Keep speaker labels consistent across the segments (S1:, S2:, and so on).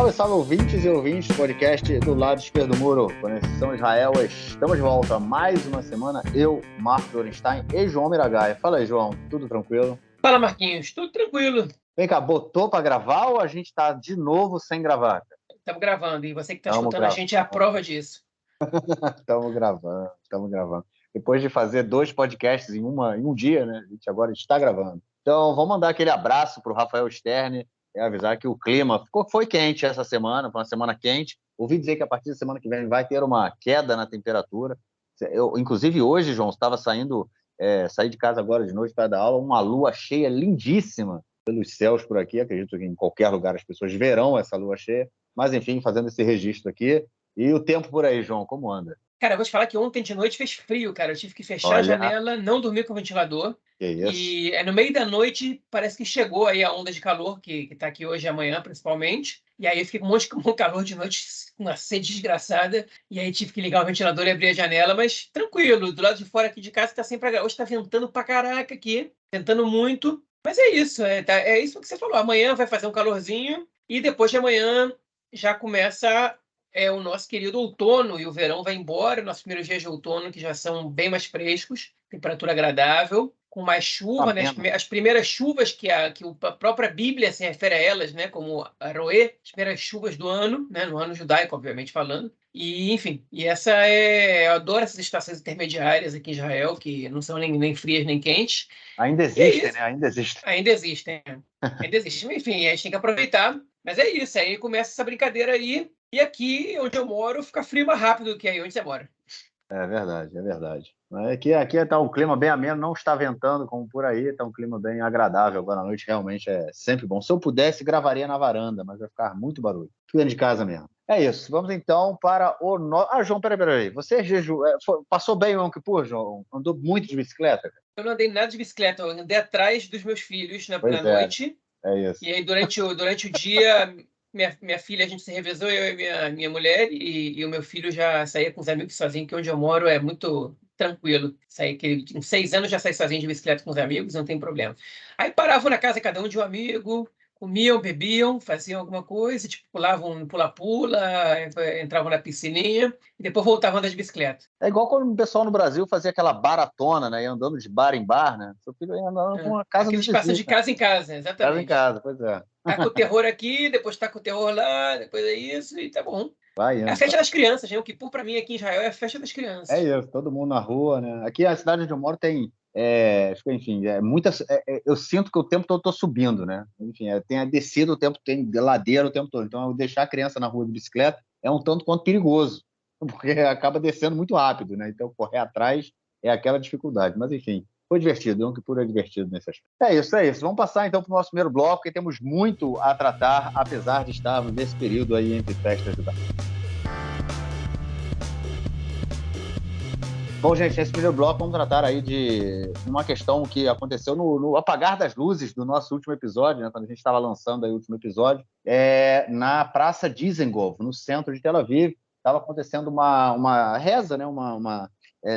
S1: Salve, salve, ouvintes e ouvintes do podcast do Lado Esquerdo do Muro, Conexão Israel. Estamos de volta mais uma semana. Eu, Marco Dorenstein e João Miragaia. Fala aí, João, tudo tranquilo?
S2: Fala, Marquinhos, tudo tranquilo.
S1: Vem cá, botou pra gravar ou a gente tá de novo sem gravar?
S2: Estamos gravando e você que está
S1: Estamos
S2: escutando a gente é a prova disso.
S1: Estamos gravando. Depois de fazer 2 podcasts em um dia, né? A gente agora está gravando. Então, vamos mandar aquele abraço para o Rafael Stern e avisar que o clima foi quente essa semana, foi uma semana quente. Ouvi dizer que a partir da semana que vem vai ter uma queda na temperatura. Inclusive, hoje, João, estava saí de casa agora de noite para dar aula, uma lua cheia lindíssima pelos céus por aqui. Acredito que em qualquer lugar as pessoas verão essa lua cheia. Mas, enfim, fazendo esse registro aqui. E o tempo por aí, João, como anda?
S2: Cara, eu vou te falar que ontem de noite fez frio, cara. Eu tive que fechar a janela, não dormir com o ventilador.
S1: Que isso?
S2: E no meio da noite parece que chegou aí a onda de calor, que tá aqui hoje e amanhã, principalmente. E aí eu fiquei com um monte de calor de noite, com uma sede desgraçada. E aí tive que ligar o ventilador e abrir a janela, mas tranquilo. Do lado de fora aqui de casa tá sempre... Hoje tá ventando pra caraca aqui, ventando muito. Mas é isso, é isso que você falou. Amanhã vai fazer um calorzinho e depois de amanhã já começa o nosso querido outono, e o verão vai embora. Nossos primeiros dias de outono, que já são bem mais frescos, temperatura agradável, com mais chuva, né? As primeiras chuvas que a própria Bíblia se refere a elas, né? Como a Roê, as primeiras chuvas do ano, né? No ano judaico, obviamente falando. E, enfim, eu adoro essas estações intermediárias aqui em Israel, que não são nem frias nem quentes.
S1: Ainda existem, né? Ainda existem.
S2: Ainda existem. Ainda existem. Enfim, a gente tem que aproveitar. Mas é isso, aí começa essa brincadeira aí. E aqui, onde eu moro, fica frio mais rápido do que aí onde você mora.
S1: É verdade. Mas aqui está um clima bem ameno, não está ventando como por aí, está um clima bem agradável. Agora à noite realmente é sempre bom. Se eu pudesse, gravaria na varanda, mas vai ficar muito barulho. Fico dentro de casa mesmo. É isso. Vamos então para o... João, peraí. Você passou bem o Yom Kippur, João? Andou muito de bicicleta?
S2: Eu não andei nada de bicicleta, eu andei atrás dos meus filhos na noite.
S1: É isso.
S2: E aí, durante o dia, minha filha, a gente se revezou, eu e minha mulher, e o meu filho já saía com os amigos sozinho, que onde eu moro é muito tranquilo. Com 6 anos já saí sozinho de bicicleta com os amigos, não tem problema. Aí paravam na casa cada um de um amigo, comiam, bebiam, faziam alguma coisa, tipo, pulavam um pula-pula, entravam na piscininha, e depois voltavam a andar de bicicleta.
S1: É igual quando o pessoal no Brasil fazia aquela baratona, né? Ia andando de bar em bar, né? Seu filho ia andando com a casa
S2: Aqueles
S1: do
S2: passam de
S1: vizinho.
S2: casa em casa, exatamente.
S1: Casa em casa, pois é.
S2: Tá com o terror aqui, depois tá com o terror lá, depois é isso, e tá bom.
S1: Vai
S2: É a
S1: indo.
S2: festa das crianças, né? O Kippur, pra mim, aqui em Israel, é a festa das crianças.
S1: É isso, todo mundo na rua, né? Aqui a cidade onde eu moro tem, enfim, eu sinto que o tempo todo eu tô subindo, né? Enfim, tem a descida o tempo, tem ladeira o tempo todo. Então, eu deixar a criança na rua de bicicleta é um tanto quanto perigoso, porque acaba descendo muito rápido, né? Então, correr atrás é aquela dificuldade. Mas, enfim, foi divertido, Yom Kippur é divertido nesse aspecto. É isso. Vamos passar, então, para o nosso primeiro bloco, porque temos muito a tratar, apesar de estarmos nesse período aí entre festas judaicas. Bom, gente, nesse primeiro bloco vamos tratar aí de uma questão que aconteceu no apagar das luzes do nosso último episódio, né, quando a gente estava lançando aí o último episódio, na Praça Dizengoff, no centro de Tel Aviv. Estava acontecendo uma reza, né, uma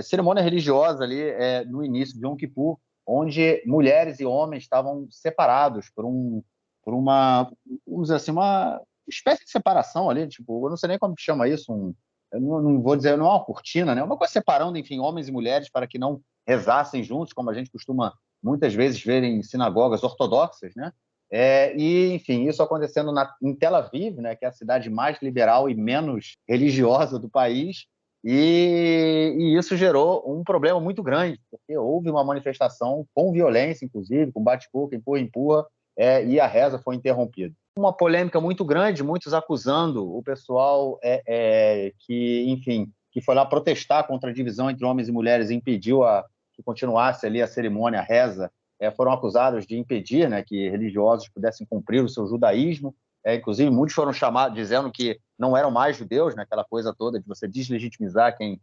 S1: cerimônia religiosa ali no início de Yom Kippur, onde mulheres e homens estavam separados por uma, vamos dizer assim, uma espécie de separação ali, tipo, eu não sei nem como chama isso, eu não vou dizer, não é uma cortina, né? Uma coisa separando, enfim, homens e mulheres para que não rezassem juntos, como a gente costuma muitas vezes ver em sinagogas ortodoxas, né? Enfim, isso acontecendo em Tel Aviv, né? Que é a cidade mais liberal e menos religiosa do país, e isso gerou um problema muito grande, porque houve uma manifestação com violência, inclusive, com bate-boca, empurra, e a reza foi interrompida. Uma polêmica muito grande, muitos acusando o pessoal que foi lá protestar contra a divisão entre homens e mulheres e impediu que continuasse ali a cerimônia, a reza, foram acusados de impedir, né, que religiosos pudessem cumprir o seu judaísmo. Inclusive, muitos foram chamados dizendo que não eram mais judeus, né, aquela coisa toda de você deslegitimizar quem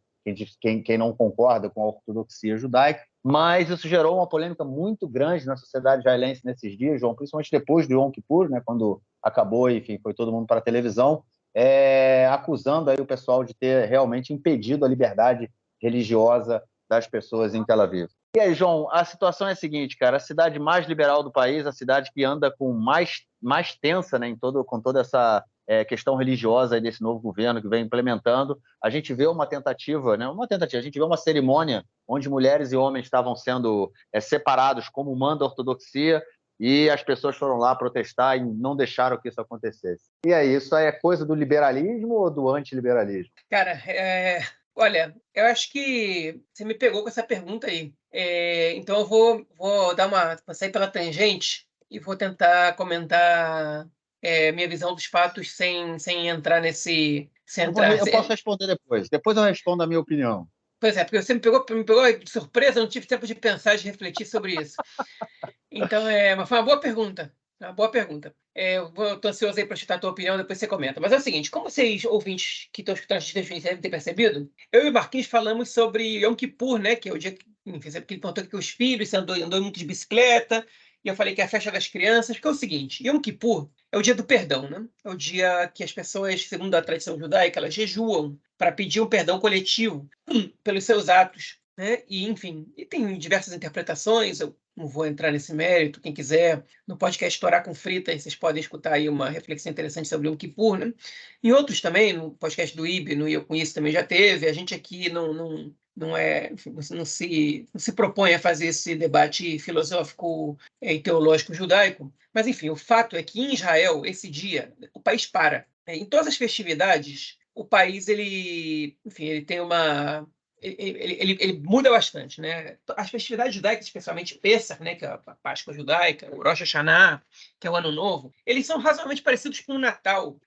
S1: não concorda com a ortodoxia judaica. Mas isso gerou uma polêmica muito grande na sociedade israelense nesses dias, João, principalmente depois do Yom Kippur, né, quando acabou, enfim, foi todo mundo para a televisão, acusando aí o pessoal de ter realmente impedido a liberdade religiosa das pessoas em Tel Aviv. E aí, João, a situação é a seguinte, cara, a cidade mais liberal do país, a cidade que anda com mais tensa, né, com toda essa questão religiosa aí desse novo governo que vem implementando. A gente vê uma tentativa, né? A gente vê uma cerimônia onde mulheres e homens estavam sendo separados como manda a ortodoxia, e as pessoas foram lá protestar e não deixaram que isso acontecesse. E aí, isso é coisa do liberalismo ou do antiliberalismo?
S2: Cara, olha, eu acho que você me pegou com essa pergunta aí. Então eu vou vou sair pela tangente e vou tentar comentar minha visão dos fatos sem entrar nesse. Sem entrar.
S1: Eu posso responder depois. Depois eu respondo a minha opinião.
S2: Pois é, porque você me pegou de surpresa, eu não tive tempo de pensar, de refletir sobre isso. Então, mas foi uma boa pergunta. Uma boa pergunta. Estou ansioso aí para escutar a tua opinião, depois você comenta. Mas é o seguinte, como vocês, ouvintes que estão escutando as definições devem ter percebido, eu e o Marquinhos falamos sobre Yom Kippur, né? Que é o dia que, enfim, porque ele contou que os filhos andou muito de bicicleta, e eu falei que é a festa das crianças, porque é o seguinte, Yom Kippur é o dia do perdão, né? É o dia que as pessoas, segundo a tradição judaica, elas jejuam para pedir um perdão coletivo pelos seus atos, né? E, enfim, e tem diversas interpretações, eu não vou entrar nesse mérito, quem quiser, no podcast Torá com Fritas, vocês podem escutar aí uma reflexão interessante sobre o Yom Kippur, né? Em outros também, no podcast do IB, no Eu Com Isso também já teve, a gente aqui não é, enfim, não se propõe a fazer esse debate filosófico e teológico judaico, mas enfim, o fato é que em Israel, esse dia, o país para. Em todas as festividades, o país, enfim, ele tem uma ele muda bastante, né? As festividades judaicas, especialmente Pessah, né, que é a Páscoa judaica, o Rosh Hashanah, que é o Ano Novo, eles são razoavelmente parecidos com o Natal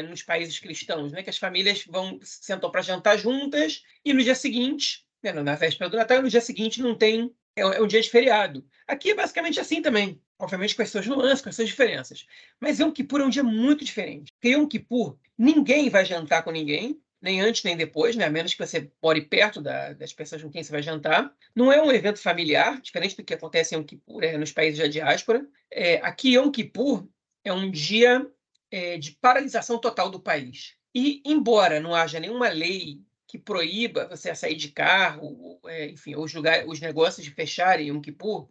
S2: nos países cristãos, né? Que as famílias sentam para jantar juntas e no dia seguinte, né, na véspera do Natal, e no dia seguinte não tem é um dia de feriado. Aqui é basicamente assim também, obviamente com as suas nuances, com as suas diferenças. Mas Yom Kippur é um dia muito diferente. Porque Yom Kippur, ninguém vai jantar com ninguém, nem antes nem depois, né? A menos que você more perto das pessoas com quem você vai jantar. Não é um evento familiar, diferente do que acontece em Yom Kippur nos países da diáspora. Aqui, Yom Kippur é um dia de paralisação total do país. E, embora não haja nenhuma lei que proíba você a sair de carro, enfim, os negócios de fecharem Yom Kippur,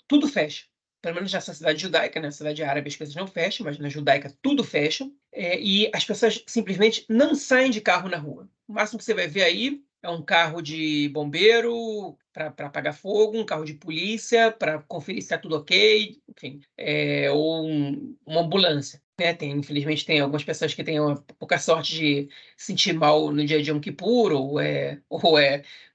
S2: tudo fecha. Pelo menos nessa cidade judaica, na cidade árabe as coisas não fecham, mas na judaica tudo fecha. E as pessoas simplesmente não saem de carro na rua. O máximo que você vai ver aí é um carro de bombeiro para apagar fogo, um carro de polícia para conferir se está tudo ok, enfim, ou uma ambulância. Né? Infelizmente, tem algumas pessoas que têm uma pouca sorte de se sentir mal no dia de Yom Kippur, ou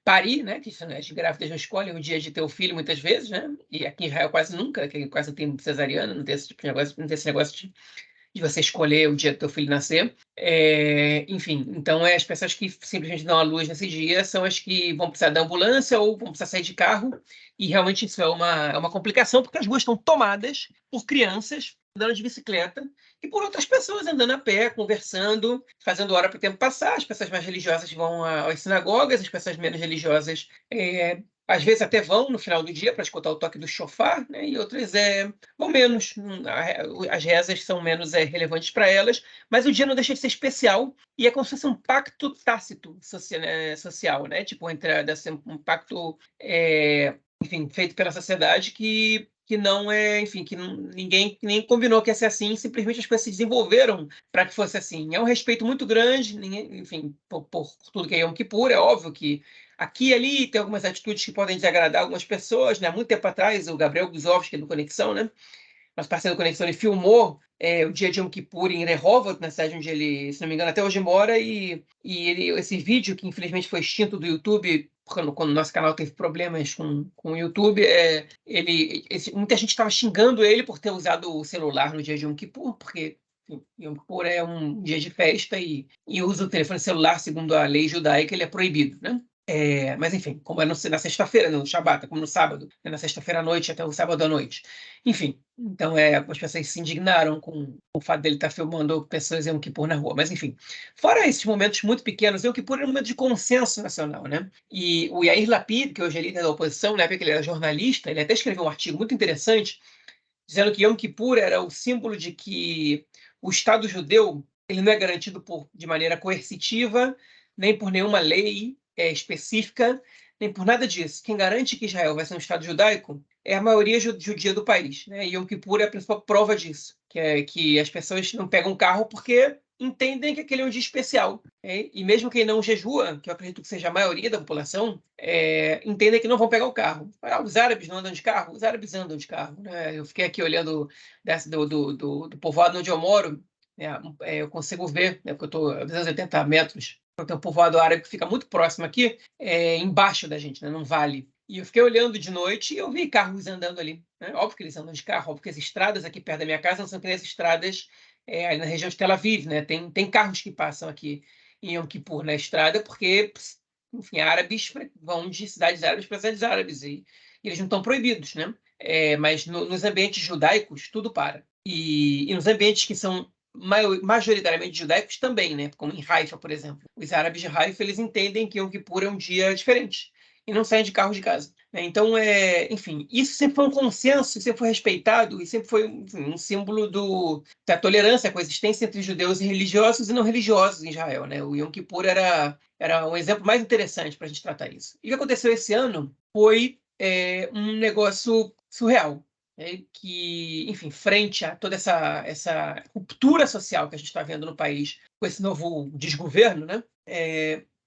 S2: parir, né? Que as grávidas não escolhem o dia de ter o filho muitas vezes, né? E aqui em Israel quase nunca, que quase não tem cesariana, não tem esse tipo de negócio, não tem esse negócio de você escolher o dia do teu filho nascer. Enfim, então as pessoas que simplesmente dão à luz nesse dia são as que vão precisar da ambulância ou vão precisar sair de carro, e realmente isso é uma complicação, porque as ruas estão tomadas por crianças andando de bicicleta e por outras pessoas andando a pé, conversando, fazendo hora para o tempo passar. As pessoas mais religiosas vão às sinagogas, as pessoas menos religiosas às vezes até vão no final do dia para escutar o toque do shofar, né? E outras vão menos. As rezas são menos relevantes para elas, mas o dia não deixa de ser especial e é como se fosse um pacto tácito social, né? Tipo, um pacto, enfim, feito pela sociedade que não enfim, que ninguém nem combinou que ia ser assim, simplesmente as coisas se desenvolveram para que fosse assim. É um respeito muito grande, enfim, por tudo que é Yom Kippur. É óbvio que aqui e ali tem algumas atitudes que podem desagradar algumas pessoas, né? Há muito tempo atrás, o Gabriel Guzovski, do Conexão, né? Nosso parceiro do Conexão, ele filmou o dia de Yom Kippur em Rehovot, na cidade onde ele, se não me engano, até hoje mora, e esse vídeo, que infelizmente foi extinto do YouTube, quando o nosso canal teve problemas com o YouTube, muita gente estava xingando ele por ter usado o celular no dia de Yom Kippur, porque Yom Kippur é um dia de festa e o uso do telefone celular, segundo a lei judaica, ele é proibido, né? Mas, enfim, como é na sexta-feira, no Shabat, como no sábado, na sexta-feira à noite até o sábado à noite. Enfim, então as pessoas se indignaram com o fato dele estar filmando pessoas em Yom Kippur na rua. Mas, enfim, fora esses momentos muito pequenos, Yom Kippur é um momento de consenso nacional, né? E o Yair Lapid, que hoje é líder da oposição, na época que ele era jornalista, ele até escreveu um artigo muito interessante, dizendo que Yom Kippur era o símbolo de que o Estado judeu ele não é garantido de maneira coercitiva, nem por nenhuma lei específica, nem por nada disso. Quem garante que Israel vai ser um Estado judaico é a maioria judia do país, né? E Yom Kippur é a principal prova disso, que as pessoas não pegam carro porque entendem que aquele é um dia especial. E mesmo quem não jejua, que eu acredito que seja a maioria da população, entendem que não vão pegar o carro. Os árabes não andam de carro? Os árabes andam de carro, né? Eu fiquei aqui olhando do povoado onde eu moro, eu consigo ver, né, porque eu estou a 280 metros, tem um povoado árabe que fica muito próximo aqui, embaixo da gente, né, num vale. E eu fiquei olhando de noite e eu vi carros andando ali, né? Óbvio que eles andam de carro, óbvio que as estradas aqui perto da minha casa não são que nem as estradas ali na região de Tel Aviv, né? Tem carros que passam aqui em Yom Kippur na estrada, porque, enfim, árabes vão de cidades árabes para cidades árabes e eles não estão proibidos, né? Mas nos ambientes judaicos tudo para. E nos ambientes que são majoritariamente judaicos também, né? Como em Haifa, por exemplo. Os árabes de Haifa, eles entendem que Yom Kippur é um dia diferente e não saem de carro de casa, né? Então, enfim, isso sempre foi um consenso, sempre foi respeitado e sempre foi, enfim, um símbolo da tolerância, a coexistência entre judeus e religiosos e não religiosos em Israel, né? O Yom Kippur era um exemplo mais interessante para a gente tratar isso. E o que aconteceu esse ano foi um negócio surreal, né? Que, enfim, frente a toda essa ruptura social que a gente está vendo no país com esse novo desgoverno, né?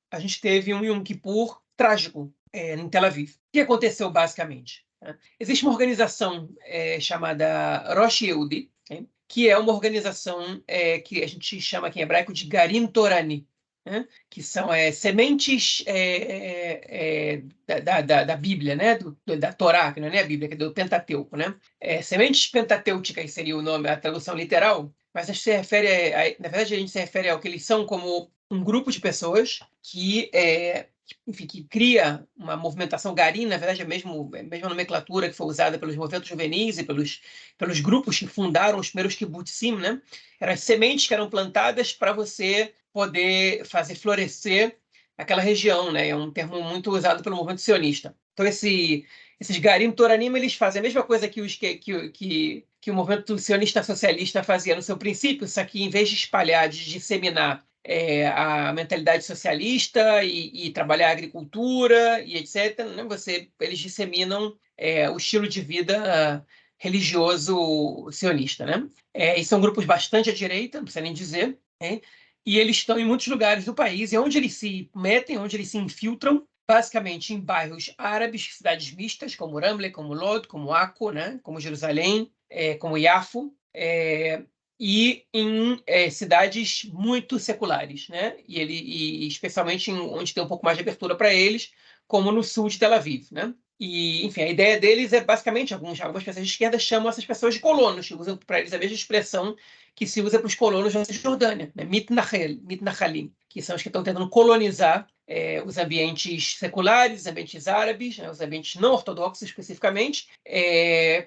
S2: A gente teve um Yom Kippur trágico em Tel Aviv. O que aconteceu basicamente? Existe uma organização chamada Rosh Yehudi, que é uma organização que a gente chama aqui em hebraico de Garim Torani, né? Que são sementes da Bíblia, né? Da Torá, que não é nem a Bíblia, que é do Pentateuco, né? Sementes pentatêuticas seria o nome, a tradução literal, mas a gente se refere, na verdade, a gente se refere ao que eles são como um grupo de pessoas que enfim, que cria uma movimentação garim, na verdade, é a mesma nomenclatura que foi usada pelos movimentos juvenis e pelos grupos que fundaram os primeiros kibbutzim, né? Eram as sementes que eram plantadas para você poder fazer florescer aquela região, né? É um termo muito usado pelo movimento sionista. Então, esses garim toranim, eles fazem a mesma coisa que o movimento sionista socialista fazia no seu princípio, só que em vez de espalhar, de disseminar a mentalidade socialista e trabalhar a agricultura e etc., né? Eles disseminam o estilo de vida religioso sionista, né? E são grupos bastante à direita, não precisa nem dizer, né? E eles estão em muitos lugares do país, e onde eles se metem, onde eles se infiltram, basicamente em bairros árabes, cidades mistas, como Ramle, como Lod, como Akko, né? Como Jerusalém, como Yafo, e em cidades muito seculares, né? E especialmente onde tem um pouco mais de abertura para eles, como no sul de Tel Aviv, né? E, enfim, a ideia deles é basicamente, algumas pessoas de esquerda chamam essas pessoas de colonos, que usam para eles a mesma expressão que se usa para os colonos da Cisjordânia, né? Mitnahalim, que são os que estão tentando colonizar os ambientes seculares, os ambientes árabes, né? Os ambientes não ortodoxos especificamente,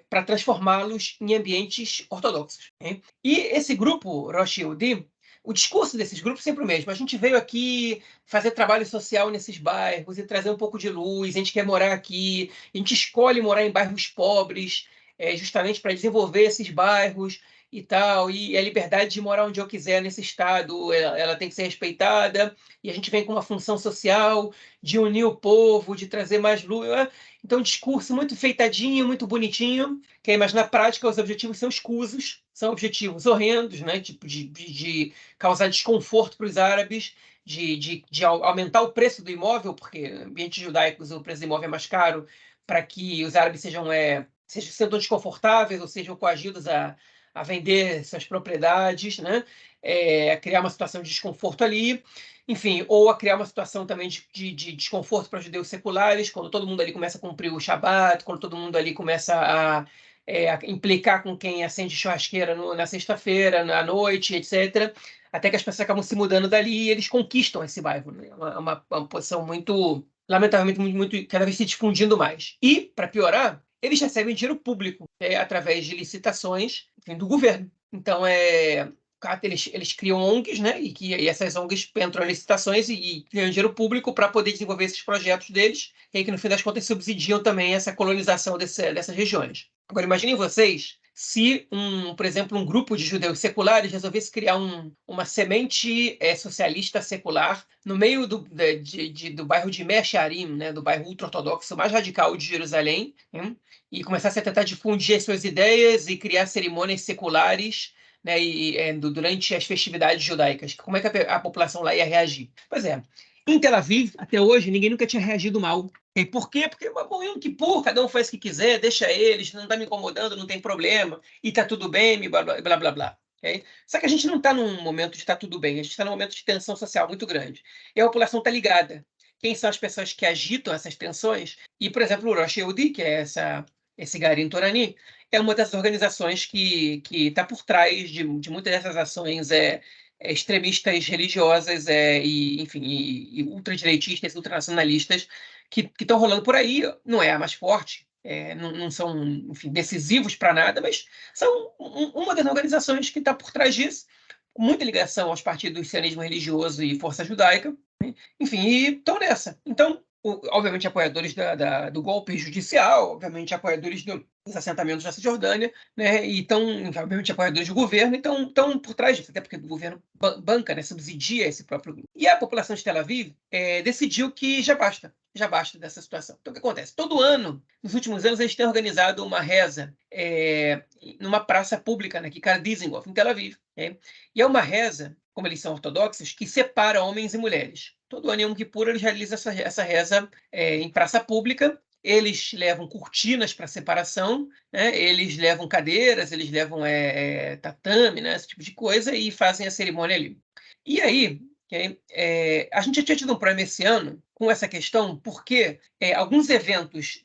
S2: para transformá-los em ambientes ortodoxos, né? E esse grupo, Rosh Yehudi, o discurso desses grupos é sempre o mesmo. A gente veio aqui fazer trabalho social nesses bairros e trazer um pouco de luz, a gente quer morar aqui, a gente escolhe morar em bairros pobres, justamente para desenvolver esses bairros e tal, e a liberdade de morar onde eu quiser nesse estado, ela tem que ser respeitada, e a gente vem com uma função social de unir o povo, de trazer mais luz. Então, um discurso muito feitadinho, muito bonitinho, mas na prática os objetivos são escusos, são objetivos horrendos, né? Tipo de causar desconforto para os árabes, de aumentar o preço do imóvel, porque em ambientes judaicos o preço do imóvel é mais caro, para que os árabes sejam sintam desconfortáveis ou sejam coagidos a vender suas propriedades, né? A criar uma situação de desconforto ali, enfim, ou a criar uma situação também de desconforto para os judeus seculares, quando todo mundo ali começa a cumprir o Shabat, quando todo mundo ali começa a implicar com quem acende churrasqueira na sexta-feira, à noite, etc., até que as pessoas acabam se mudando dali e eles conquistam esse bairro, né? Uma posição muito, lamentavelmente, muito, cada vez se difundindo mais. E, para piorar, eles recebem dinheiro público através de licitações, enfim, do governo. Então, eles criam ONGs, né? E essas ONGs entram em licitações e ganham dinheiro público para poder desenvolver esses projetos deles, e aí que, no fim das contas, subsidiam também essa colonização dessas regiões. Agora, imaginem vocês se, por exemplo, um grupo de judeus seculares resolvesse criar uma semente socialista secular no meio do bairro de Mea Shearim, né, do bairro ultra-ortodoxo mais radical de Jerusalém, e começasse a tentar difundir as suas ideias e criar cerimônias seculares, né, durante as festividades judaicas. Como é que a população lá ia reagir? Pois é, em Tel Aviv, até hoje, ninguém nunca tinha reagido mal. E por quê? Porque, bom, Yom Kippur, cada um faz o que quiser, deixa eles, não está me incomodando, não tem problema, e está tudo bem, blá, blá, blá, blá, blá. Okay? Só que a gente não está num momento de estar tudo bem, a gente está num momento de tensão social muito grande. E a população está ligada. Quem são as pessoas que agitam essas tensões? E, por exemplo, o Rosh Yehudi, que é esse Garin Torani, é uma das organizações que está por trás de muitas dessas ações extremistas religiosas enfim, e ultradireitistas, ultranacionalistas que estão rolando por aí. Não é a mais forte, não são, enfim, decisivos para nada, mas são uma das organizações que está por trás disso, com muita ligação aos partidos do sionismo religioso e força judaica, né? Enfim, e estão nessa. Então, obviamente, apoiadores do golpe judicial, obviamente, apoiadores dos assentamentos da Cisjordânia, né? E estão, obviamente, apoiadores do governo, então estão por trás disso, até porque o governo banca, né? Subsidia esse próprio grupo. E a população de Tel Aviv decidiu que já basta dessa situação. Então, o que acontece? Todo ano, nos últimos anos, eles têm organizado uma reza numa praça pública, né, que fica em Dizengoff, em Tel Aviv. Okay? E é uma reza, como eles são ortodoxos, que separa homens e mulheres. Todo ano em Yom Kippur eles realizam essa reza em praça pública. Eles levam cortinas para separação, né? Eles levam cadeiras, eles levam tatame, né? Esse tipo de coisa, e fazem a cerimônia ali. E aí, okay, a gente já tinha tido um problema esse ano com essa questão, porque alguns eventos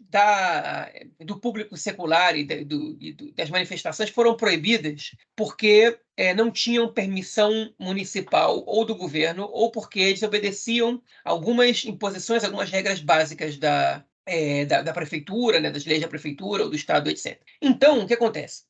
S2: do público secular e das manifestações foram proibidas porque não tinham permissão municipal ou do governo, ou porque desobedeciam algumas imposições, algumas regras básicas da prefeitura, né, das leis da prefeitura ou do estado, etc. Então, o que acontece?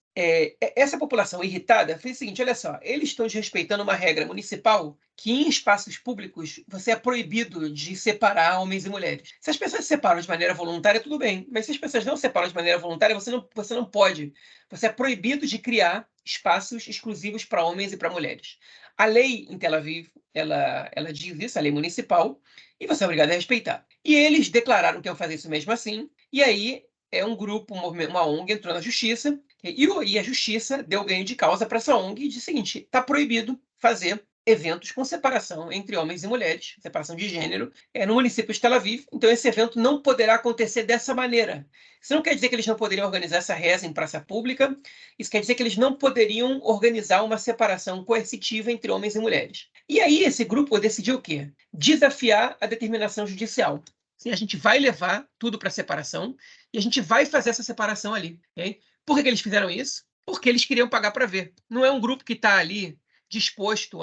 S2: Essa população irritada fez o seguinte: olha só, eles estão desrespeitando uma regra municipal que em espaços públicos você é proibido de separar homens e mulheres. Se as pessoas se separam de maneira voluntária, tudo bem, mas se as pessoas não se separam de maneira voluntária, você não pode. Você é proibido de criar espaços exclusivos para homens e para mulheres. A lei em Tel Aviv, ela diz isso, a lei municipal, e você é obrigado a respeitar. E eles declararam que iam fazer isso mesmo assim, e aí um grupo, uma ONG entrou na justiça, e a justiça deu ganho de causa para essa ONG e disse o seguinte: está proibido fazer eventos com separação entre homens e mulheres, separação de gênero, no município de Tel Aviv. Então, esse evento não poderá acontecer dessa maneira. Isso não quer dizer que eles não poderiam organizar essa reza em praça pública, isso quer dizer que eles não poderiam organizar uma separação coercitiva entre homens e mulheres. E aí, esse grupo decidiu o quê? Desafiar a determinação judicial. Sim, a gente vai levar tudo para separação e a gente vai fazer essa separação ali. Okay? Por que eles fizeram isso? Porque eles queriam pagar para ver. Não é um grupo que está ali disposto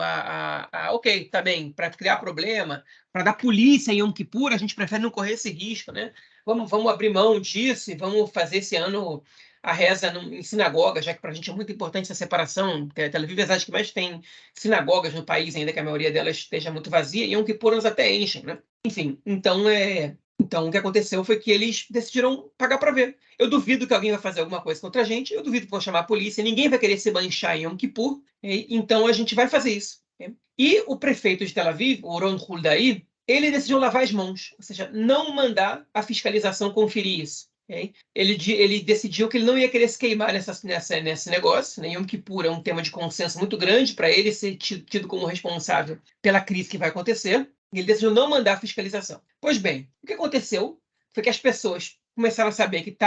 S2: ok, tá bem, para criar problema, para dar polícia em Yom Kippur, a gente prefere não correr esse risco, né? Vamos abrir mão disso e vamos fazer esse ano a reza em sinagoga, já que para a gente é muito importante essa separação. Tel Aviv é a cidade que mais tem sinagogas no país, ainda que a maioria delas esteja muito vazia, e Yom Kippur elas até enchem, né? Enfim, então o que aconteceu foi que eles decidiram pagar para ver. Eu duvido que alguém vai fazer alguma coisa contra a gente, eu duvido que vão chamar a polícia, ninguém vai querer se manchar em Yom Kippur, então a gente vai fazer isso. E o prefeito de Tel Aviv, o Ron Huldai, ele decidiu lavar as mãos, ou seja, não mandar a fiscalização conferir isso. Ele decidiu que ele não ia querer se queimar nesse negócio. Yom Kippur é um tema de consenso muito grande para ele ser tido como responsável pela crise que vai acontecer. Ele decidiu não mandar a fiscalização. Pois bem, o que aconteceu foi que as pessoas começaram a saber que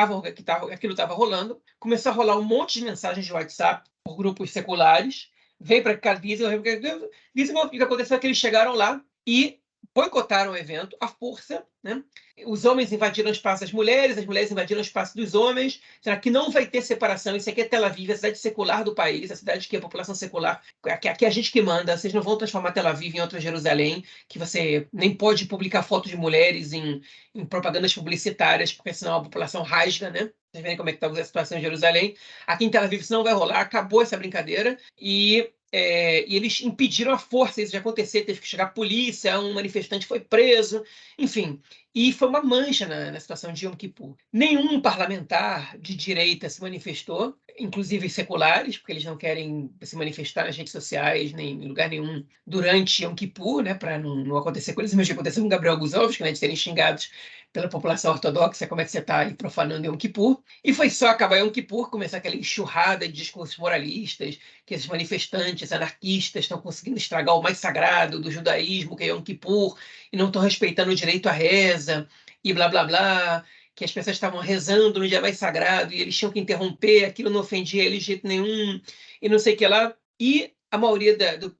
S2: aquilo estava rolando, começou a rolar um monte de mensagens de WhatsApp por grupos seculares, veio para cá, dizem o que aconteceu é que eles chegaram lá e boicotaram o evento à força, né? Os homens invadiram o espaço das mulheres, as mulheres invadiram o espaço dos homens. Será que não vai ter separação? Isso aqui é Tel Aviv, a cidade secular do país, a cidade que é a população secular, aqui é a gente que manda. Vocês não vão transformar Tel Aviv em outra Jerusalém, que você nem pode publicar fotos de mulheres em propagandas publicitárias, porque senão a população rasga, né? Vocês veem como é que está a situação em Jerusalém. Aqui em Tel Aviv isso não vai rolar, acabou essa brincadeira. E eles impediram a força isso de acontecer, teve que chegar a polícia, um manifestante foi preso, enfim. E foi uma mancha na situação de Yom Kippur. Nenhum parlamentar de direita se manifestou, inclusive seculares, porque eles não querem se manifestar nas redes sociais, nem em lugar nenhum, durante Yom Kippur, né, para não acontecer com eles, mesmo que aconteceu com Gabriel Guzovski, né, de serem xingados pela população ortodoxa, como é que você está aí profanando Yom Kippur. E foi só acabar Yom Kippur, começar aquela enxurrada de discursos moralistas, que esses manifestantes anarquistas estão conseguindo estragar o mais sagrado do judaísmo, que é Yom Kippur, e não estão respeitando o direito à reza, e blá, blá, blá, que as pessoas estavam rezando no dia mais sagrado, e eles tinham que interromper, aquilo não ofendia eles de jeito nenhum, e não sei o que lá. E a maioria do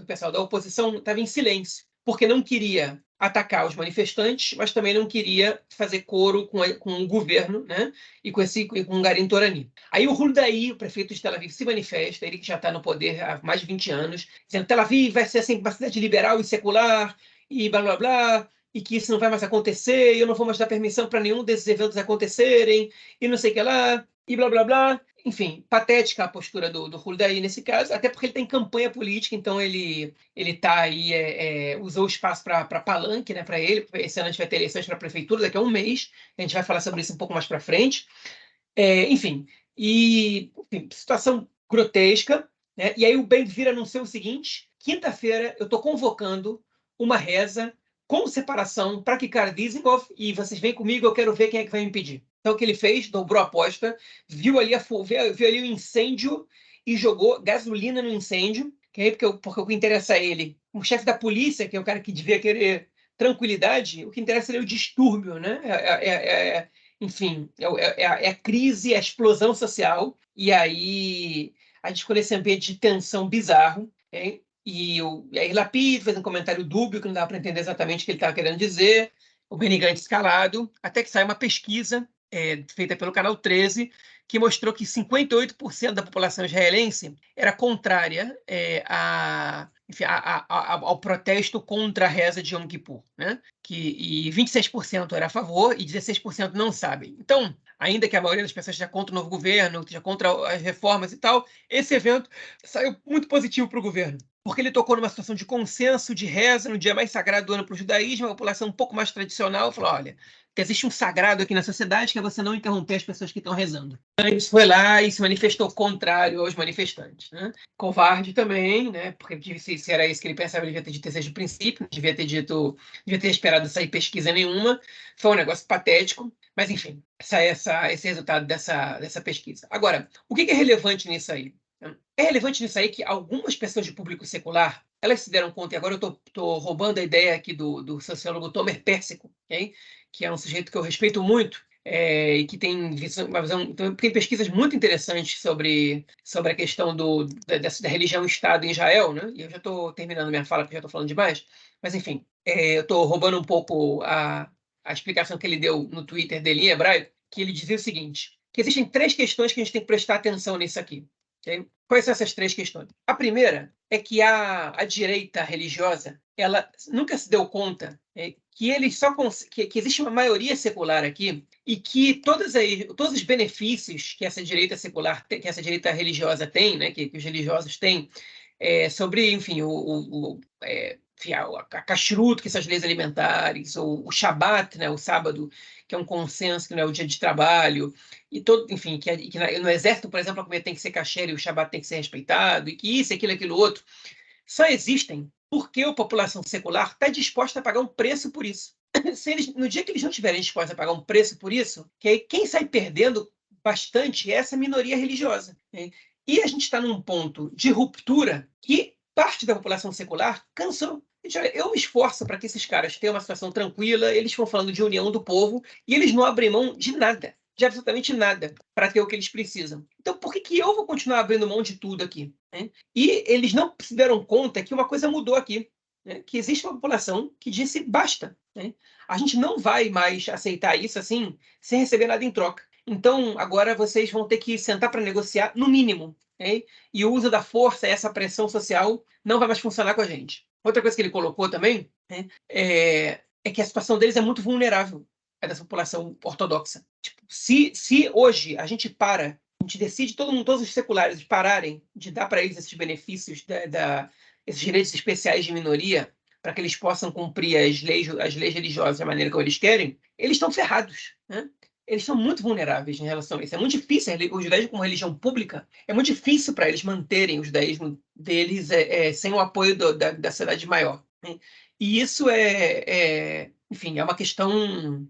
S2: pessoal da oposição estava em silêncio, porque não queria atacar os manifestantes, mas também não queria fazer coro com o governo, né? E com o Garim Torani. Aí o Huldaí, o prefeito de Tel Aviv, se manifesta, ele que já está no poder há mais de 20 anos, dizendo que Tel Aviv vai ser sempre uma cidade liberal e secular, e blá, blá, blá, e que isso não vai mais acontecer, e eu não vou mais dar permissão para nenhum desses eventos acontecerem, e não sei o que lá, e blá, blá, blá. Enfim, patética a postura do Huldaí nesse caso, até porque ele tem campanha política, então ele tá aí, usou o espaço para palanque, né, para ele. Esse ano a gente vai ter eleições para a prefeitura daqui a um mês, a gente vai falar sobre isso um pouco mais para frente. Enfim, situação grotesca, né? E aí o Ben-Gvir anunciou o seguinte: quinta-feira eu estou convocando uma reza com separação para Kikar Dizengoff, e vocês vêm comigo, eu quero ver quem é que vai me impedir. Então o que ele fez? Dobrou a aposta, viu ali o incêndio e jogou gasolina no incêndio, porque o que interessa a ele, o chefe da polícia, que é o cara que devia querer tranquilidade, o que interessa a ele é o distúrbio, né? Enfim, é a crise, é a explosão social, e aí a gente ficou nesse ambiente de tensão bizarro, hein? E aí Lapid fez um comentário dúbio, que não dava para entender exatamente o que ele estava querendo dizer, o Benny Gantz escalado, até que saiu uma pesquisa feita pelo Canal 13, que mostrou que 58% da população israelense era contrária ao protesto contra a reza de Yom Kippur, né? E 26% era a favor e 16% não sabem. Então, ainda que a maioria das pessoas esteja contra o novo governo, esteja contra as reformas e tal, esse evento saiu muito positivo para o governo, porque ele tocou numa situação de consenso, de reza, no dia mais sagrado do ano para o judaísmo. A população um pouco mais tradicional falou: olha, existe um sagrado aqui na sociedade, que é você não interromper as pessoas que estão rezando. Ele foi lá e se manifestou contrário aos manifestantes, né? Covarde também, né? Porque se era isso que ele pensava, ele devia ter dito desde o princípio, devia ter esperado sair pesquisa nenhuma. Foi um negócio patético, mas enfim, esse resultado dessa pesquisa. Agora, o que é relevante nisso aí? É relevante nisso aí que algumas pessoas de público secular, elas se deram conta, e agora eu estou roubando a ideia aqui do sociólogo Tomer Persico, okay? Que é um sujeito que eu respeito muito, e que tem tem pesquisas muito interessantes sobre a questão da religião-Estado em Israel, né? E eu já estou terminando minha fala, porque já estou falando demais, mas enfim, eu estou roubando um pouco a explicação que ele deu no Twitter dele em hebraico, que ele dizia o seguinte, que existem 3 questões que a gente tem que prestar atenção nisso aqui. Okay? Quais são essas 3 questões? A primeira é que a direita religiosa, ela nunca se deu conta que eles que existe uma maioria secular aqui, e que todos os benefícios que essa direita secular que essa direita religiosa tem, né, que os religiosos têm, sobre, enfim, a kashrut, que são as leis alimentares, ou o Shabat, né, o sábado, que é um consenso, que não é o dia de trabalho, e todo, enfim, que no exército, por exemplo, a comida tem que ser kasher e o Shabat tem que ser respeitado, e que isso, aquilo, outro, só existem porque a população secular está disposta a pagar um preço por isso. No dia que eles não estiverem dispostos a pagar um preço por isso, que aí quem sai perdendo bastante é essa minoria religiosa. Né? E a gente está num ponto de ruptura que parte da população secular cansou. Eu me esforço para que esses caras tenham uma situação tranquila, eles vão falando de união do povo, e eles não abrem mão de nada, de absolutamente nada, para ter o que eles precisam. Então, por que eu vou continuar abrindo mão de tudo aqui? Né? E eles não se deram conta que uma coisa mudou aqui, né? Que existe uma população que disse basta. Né? A gente não vai mais aceitar isso assim, sem receber nada em troca. Então, agora vocês vão ter que sentar para negociar, no mínimo. Né? E o uso da força, essa pressão social, não vai mais funcionar com a gente. Outra coisa que ele colocou também, né, é que a situação deles é muito vulnerável, dessa população ortodoxa. Tipo, se hoje a gente decide, todos os seculares pararem de dar para eles esses benefícios, esses direitos especiais de minoria, para que eles possam cumprir as leis religiosas da maneira como eles querem, eles estão ferrados. Né? Eles são muito vulneráveis em relação a isso. É muito difícil, o judaísmo como religião pública, é muito difícil para eles manterem o judaísmo deles sem o apoio da sociedade maior. Né? E isso enfim, é uma questão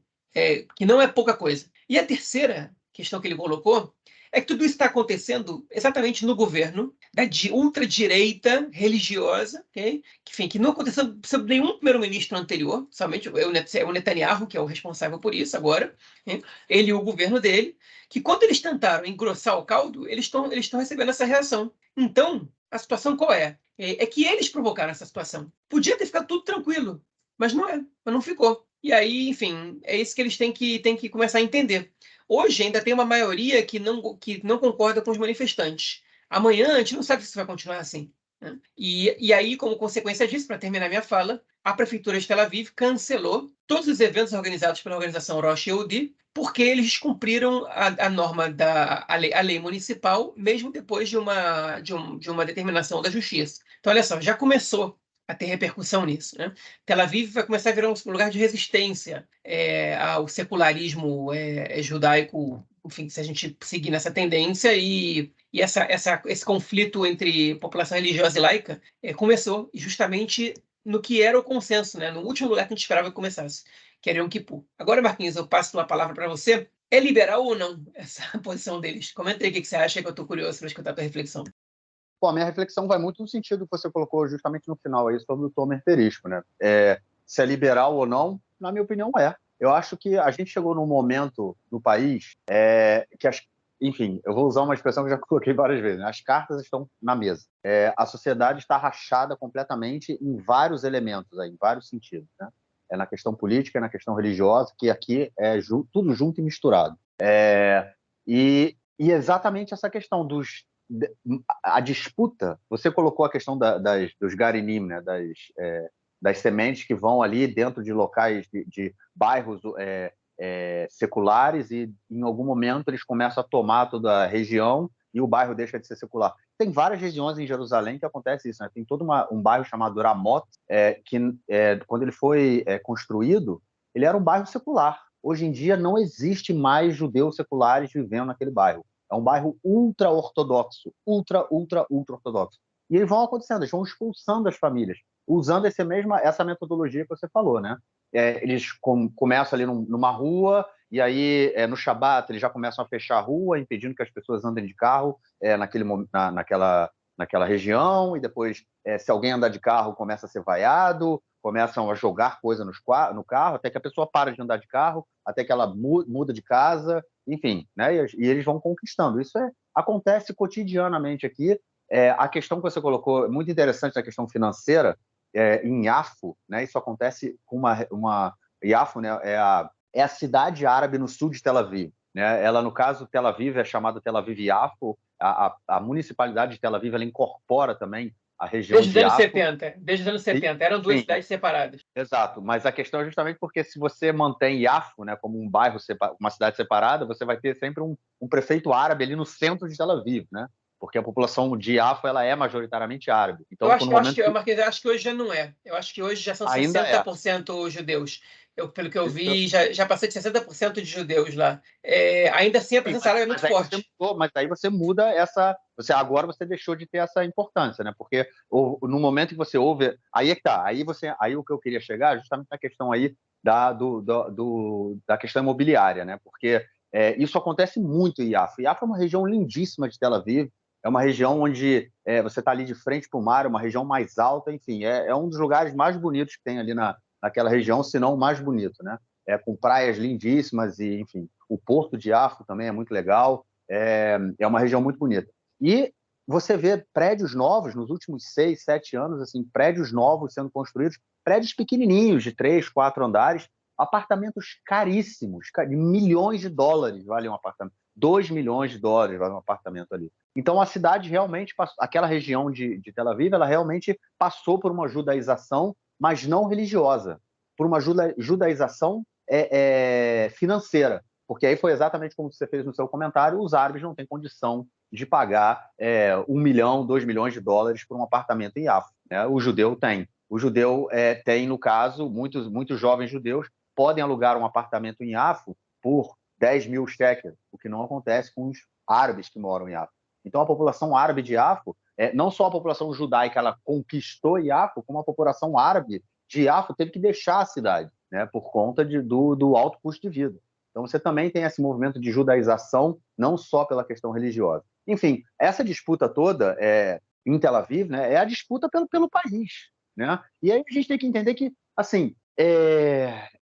S2: que não é pouca coisa. E a terceira questão que ele colocou é que tudo isso está acontecendo exatamente no governo da ultradireita religiosa, okay? Que, enfim, que não aconteceu sob nenhum primeiro-ministro anterior, somente o Netanyahu, que é o responsável por isso agora, okay? Ele e o governo dele, que quando eles tentaram engrossar o caldo, eles estão recebendo essa reação. Então, a situação qual é? É que eles provocaram essa situação. Podia ter ficado tudo tranquilo, mas não ficou. E aí, enfim, é isso que eles têm que começar a entender. Hoje ainda tem uma maioria que não concorda com os manifestantes. Amanhã a gente não sabe se vai continuar assim, né? E aí, como consequência disso, para terminar minha fala, a Prefeitura de Tel Aviv cancelou todos os eventos organizados pela organização Rosh Yehudi, porque eles descumpriram a norma a lei municipal, mesmo depois de uma determinação da justiça. Então, olha só, já começou a ter repercussão nisso, né? Tel Aviv vai começar a virar um lugar de resistência ao secularismo judaico, enfim, se a gente seguir nessa tendência, e esse conflito entre população religiosa e laica começou justamente no que era o consenso, né? No último lugar que a gente esperava que começasse, que era Yom Kippur. Agora, Marquinhos, eu passo a palavra para você. É liberal ou não essa posição deles? Comenta aí o que você acha, que eu estou curioso para escutar a tua reflexão.
S1: Pô, a minha reflexão vai muito no sentido que você colocou justamente no final aí sobre o Tomer Terisco, né? Se é liberal ou não, na minha opinião, é. Eu acho que a gente chegou num momento no país que enfim, eu vou usar uma expressão que eu já coloquei várias vezes, né? As cartas estão na mesa. A sociedade está rachada completamente em vários elementos, aí, em vários sentidos, né? Na questão política, na questão religiosa, que aqui é tudo junto e misturado. E exatamente essa questão a disputa, você colocou a questão dos garinim, né, das sementes que vão ali dentro de locais de bairros seculares, e em algum momento eles começam a tomar toda a região e o bairro deixa de ser secular. Tem várias regiões em Jerusalém que acontece isso, né? Tem todo um bairro chamado Ramot, que quando ele foi construído, ele era um bairro secular. Hoje em dia não existe mais judeus seculares vivendo naquele bairro. É um bairro ultra-ortodoxo, ultra-ortodoxo. E eles vão acontecendo, eles vão expulsando as famílias, usando essa metodologia que você falou, né? Eles começam ali numa rua, e aí no Shabat eles já começam a fechar a rua, impedindo que as pessoas andem de carro naquela região, e depois, se alguém andar de carro, começa a ser vaiado, começam a jogar coisa no carro, até que a pessoa para de andar de carro, até que ela muda de casa, enfim, né? E eles vão conquistando. Isso acontece cotidianamente aqui. A questão que você colocou é muito interessante, a questão financeira, em Yafo, né? Isso acontece com Yafo, né? É a cidade árabe no sul de Tel Aviv, né? Ela, no caso, Tel Aviv é chamada Tel Aviv Yafo. A municipalidade de Tel Aviv, ela incorpora também a região de Yafo.
S2: Desde os anos 70, eram duas cidades separadas.
S1: Exato, mas a questão é justamente porque se você mantém Yafo, né, como um bairro, uma cidade separada, você vai ter sempre um prefeito árabe ali no centro de Tel Aviv, né? Porque a população de Yafo, ela é majoritariamente árabe. Então,
S2: Marquinhos, eu acho que hoje já não é. Eu acho que hoje já são 60% judeus. Pelo que eu vi, já passou de 60% de judeus lá. Ainda assim, a presença árabe é muito forte.
S1: Mas aí você muda agora você deixou de ter essa importância, né? Porque no momento que você ouve, aí é que tá. Aí o que eu queria chegar, justamente na questão aí da questão imobiliária, né? Porque isso acontece muito em Yafo. Yafo é uma região lindíssima de Tel Aviv. É uma região onde você está ali de frente para o mar, é uma região mais alta, enfim, é um dos lugares mais bonitos que tem ali naquela região, se não o mais bonito, né? Com praias lindíssimas e, enfim, o Porto de Yafo também é muito legal, é uma região muito bonita. E você vê prédios novos nos últimos 6, 7 anos, assim, prédios novos sendo construídos, prédios pequenininhos, de 3, 4 andares, apartamentos caríssimos, milhões de dólares vale um apartamento, 2 milhões de dólares vale um apartamento ali. Então, a cidade realmente passou, aquela região de Tel Aviv, ela realmente passou por uma judaização, mas não religiosa, por uma judaização financeira, porque aí foi exatamente como você fez no seu comentário, os árabes não têm condição de pagar 1 milhão, 2 milhões de dólares por um apartamento em Yafo, né? O judeu tem. O judeu tem, no caso, muitos jovens judeus podem alugar um apartamento em Yafo por 10 mil shekels, o que não acontece com os árabes que moram em Yafo. Então, a população árabe de Yafo, não só a população judaica ela conquistou Yafo, como a população árabe de Yafo teve que deixar a cidade. né, por conta do alto custo de vida. Então você também tem esse movimento de judaização, não só pela questão religiosa. Enfim, essa disputa toda em Tel Aviv, né, é a disputa pelo país, né? E aí a gente tem que entender que, assim,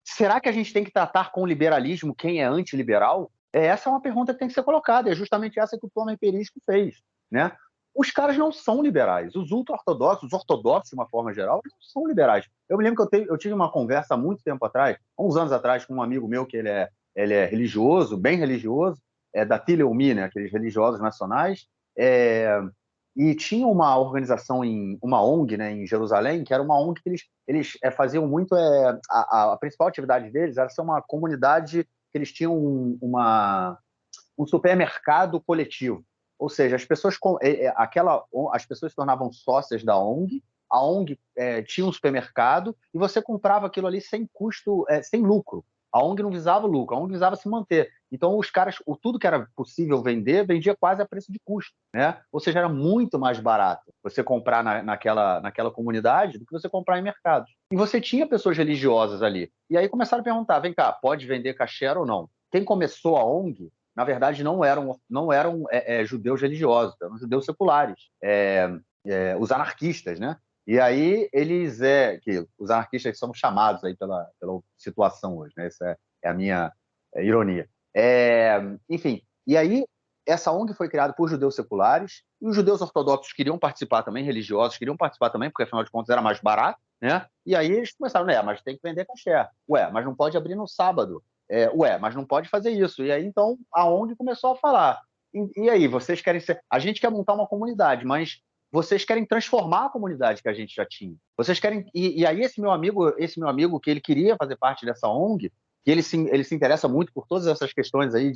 S1: será que a gente tem que tratar com liberalismo quem é antiliberal? Essa é uma pergunta que tem que ser colocada, é justamente essa que o Tomer Perisco fez, né? Os caras não são liberais. Os ultra-ortodoxos, os ortodoxos, de uma forma geral, não são liberais. Eu me lembro que eu tive uma conversa há muito tempo atrás, uns anos atrás, com um amigo meu que ele é religioso, bem religioso, da Tileumi, né, aqueles religiosos nacionais, e tinha uma organização, uma ONG, né, em Jerusalém, que era uma ONG que eles faziam muito, a principal atividade deles era ser uma comunidade que eles tinham um supermercado coletivo. Ou seja, as pessoas se tornavam sócias da ONG, a ONG tinha um supermercado e você comprava aquilo ali sem custo, sem lucro. A ONG não visava lucro, a ONG visava se manter. Então, os caras, tudo que era possível vender, vendia quase a preço de custo, né? Ou seja, era muito mais barato você comprar naquela comunidade do que você comprar em mercados. E você tinha pessoas religiosas ali. E aí começaram a perguntar, vem cá, pode vender kasher ou não? Quem começou a ONG, na verdade, não eram judeus religiosos, eram judeus seculares, os anarquistas, né? E aí os anarquistas são chamados aí pela situação hoje, né? Essa é a minha ironia. Enfim, e aí essa ONG foi criada por judeus seculares e os judeus ortodoxos queriam participar também, religiosos queriam participar também, porque afinal de contas era mais barato, né? E aí eles começaram, mas tem que vender kasher. Mas não pode abrir no sábado. Mas não pode fazer isso. E aí, então, a ONG começou a falar. E aí, vocês querem ser... A gente quer montar uma comunidade, mas vocês querem transformar a comunidade que a gente já tinha. Vocês querem... E aí, esse meu amigo, que ele queria fazer parte dessa ONG, que ele se interessa muito por todas essas questões aí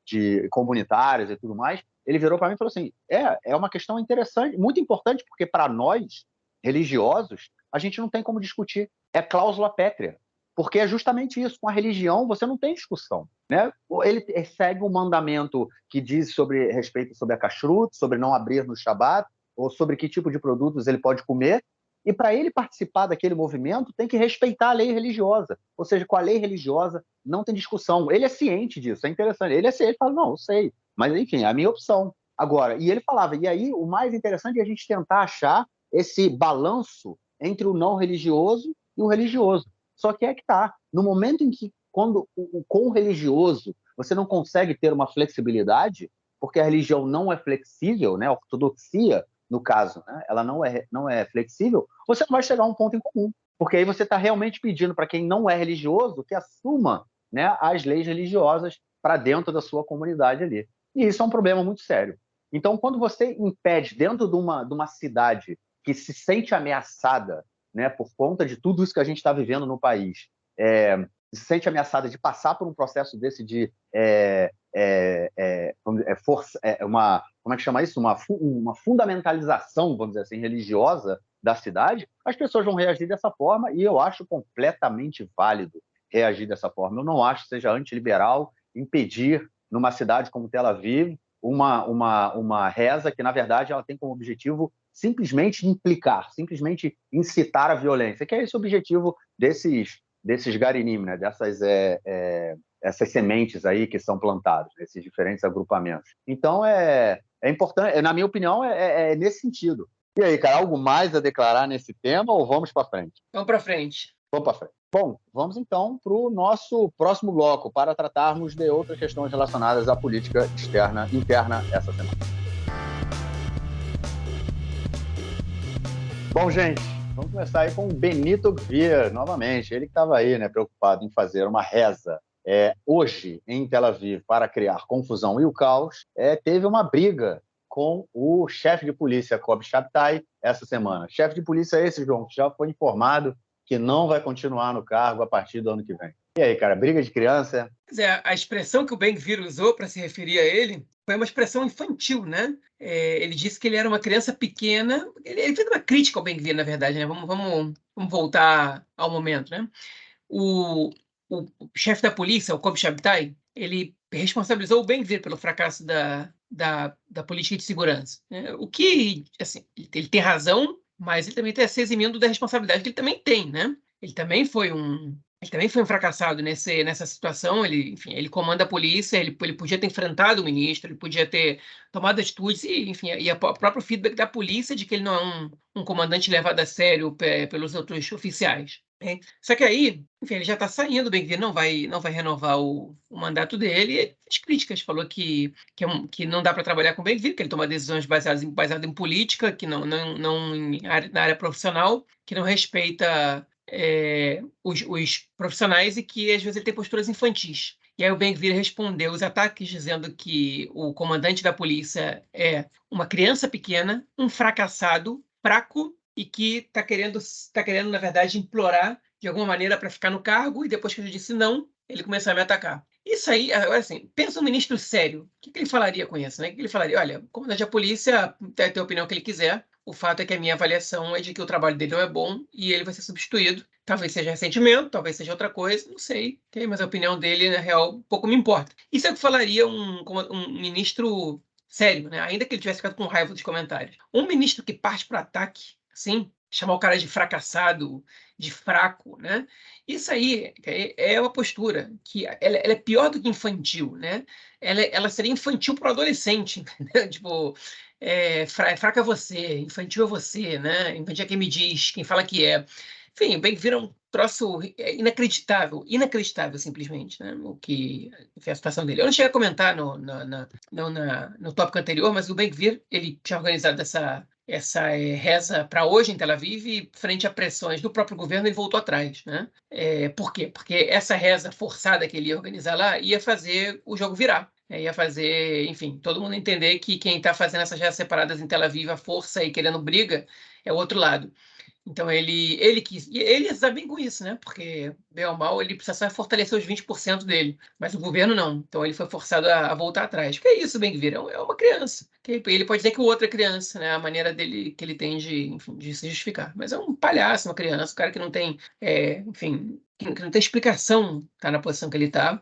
S1: de comunitárias e tudo mais, ele virou para mim e falou assim, é uma questão interessante, muito importante, porque para nós, religiosos, a gente não tem como discutir. É cláusula pétrea. Porque é justamente isso. Com a religião, você não tem discussão, né? Ele segue um mandamento que diz respeito sobre a kashrut, sobre não abrir no Shabat, ou sobre que tipo de produtos ele pode comer. E para ele participar daquele movimento, tem que respeitar a lei religiosa. Ou seja, com a lei religiosa não tem discussão. Ele é ciente disso, é interessante. Ele fala, não, eu sei. Mas, enfim, é a minha opção. Agora, e ele falava, e aí o mais interessante é a gente tentar achar esse balanço entre o não religioso e o religioso. Só que que tá. No momento em que, com o religioso, você não consegue ter uma flexibilidade, porque a religião não é flexível, né? A ortodoxia, no caso, né? Ela não é flexível, você não vai chegar a um ponto em comum. Porque aí você está realmente pedindo para quem não é religioso que assuma, né, as leis religiosas para dentro da sua comunidade ali. E isso é um problema muito sério. Então, quando você impede dentro de uma cidade que se sente ameaçada, né, por conta de tudo isso que a gente está vivendo no país, se sente ameaçada de passar por um processo desse de como é que chama isso? Uma fundamentalização, vamos dizer assim, religiosa da cidade, as pessoas vão reagir dessa forma e eu acho completamente válido reagir dessa forma. Eu não acho que seja antiliberal impedir, numa cidade como Tel Aviv, uma reza que, na verdade, ela tem como objetivo simplesmente implicar, simplesmente incitar a violência, que é esse o objetivo desses garinim, né? Essas sementes aí que são plantadas, esses diferentes agrupamentos. Então, é importante, na minha opinião, é nesse sentido. E aí, cara, algo mais a declarar nesse tema ou vamos para frente?
S2: Vamos para frente.
S1: Vamos para frente. Bom, vamos então para o nosso próximo bloco, para tratarmos de outras questões relacionadas à política interna essa semana. Bom, gente, vamos começar aí com o Benito Gvir, novamente. Ele que estava aí, né, preocupado em fazer uma reza hoje em Tel Aviv para criar confusão e o caos, teve uma briga com o chefe de polícia, Kobi Shabtai, essa semana. Chefe de polícia esse, João, que já foi informado que não vai continuar no cargo a partir do ano que vem. E aí, cara, briga de criança?
S2: A expressão que o Ben-Gvir usou para se referir a ele foi uma expressão infantil, né? Ele disse que ele era uma criança pequena. Ele fez uma crítica ao Ben-Gvir, na verdade, né? Vamos voltar ao momento, né? O chefe da polícia, o Kobi Shabtai, ele responsabilizou o Ben-Gvir pelo fracasso da política de segurança, né? O que, assim, ele tem razão, mas ele também está se eximindo da responsabilidade que ele também tem, né? Ele também foi um ele também foi um fracassado nessa situação. Ele, enfim, ele comanda a polícia, ele podia ter enfrentado o ministro, ele podia ter tomado atitudes, e, enfim, e o próprio feedback da polícia de que ele não é um comandante levado a sério pelos outros oficiais. Né? Só que aí, enfim, ele já está saindo, bem que não vai renovar o mandato dele. E as críticas, falou que não dá para trabalhar com o Ben-Gvir, que ele toma decisões baseadas em política, que não na área profissional, que não respeita os profissionais, e que às vezes ele tem posturas infantis. E aí o Ben-Gvir respondeu os ataques dizendo que o comandante da polícia é uma criança pequena, um fracassado, fraco, e que está querendo, na verdade, implorar de alguma maneira para ficar no cargo, e depois que eu disse não, ele começou a me atacar. Isso aí, agora assim, pensa um ministro sério. O que ele falaria com isso, né? O que ele falaria? Olha, o comandante da polícia tem a opinião que ele quiser. O fato é que a minha avaliação é de que o trabalho dele não é bom e ele vai ser substituído. Talvez seja ressentimento, talvez seja outra coisa, não sei. Okay? Mas a opinião dele, na real, pouco me importa. Isso é o que falaria um ministro sério, né? Ainda que ele tivesse ficado com raiva dos comentários. Um ministro que parte para o ataque, assim, chamar o cara de fracassado, de fraco, né? Isso aí é uma postura que ela é pior do que infantil, né? Ela seria infantil para o adolescente, né? Tipo, fraca é você, infantil é você, né? Infantil é quem me diz, quem fala que é. Enfim, bem que vira um troço inacreditável, inacreditável simplesmente, né? O que foi a situação dele. Eu não cheguei a comentar no tópico anterior, mas o Ben-Gvir, ele tinha organizado essa reza para hoje em Tel Aviv, e frente a pressões do próprio governo ele voltou atrás, né? Por quê? Porque essa reza forçada que ele ia organizar lá ia fazer o jogo virar. Ia fazer, enfim, todo mundo entender que quem está fazendo essas rezas separadas em Tel Aviv, a força e querendo briga, é o outro lado. Então ele quis. E ele está bem com isso, né? Porque, bem ou mal, ele precisa só fortalecer os 20% dele. Mas o governo não. Então ele foi forçado a voltar atrás. Que é isso, Ben-Gvir? É uma criança. Okay? Ele pode dizer que o outro é criança, né? A maneira dele que ele tem enfim, de se justificar. Mas é um palhaço, uma criança, um cara que não tem, enfim, que não tem explicação tá na posição que ele está.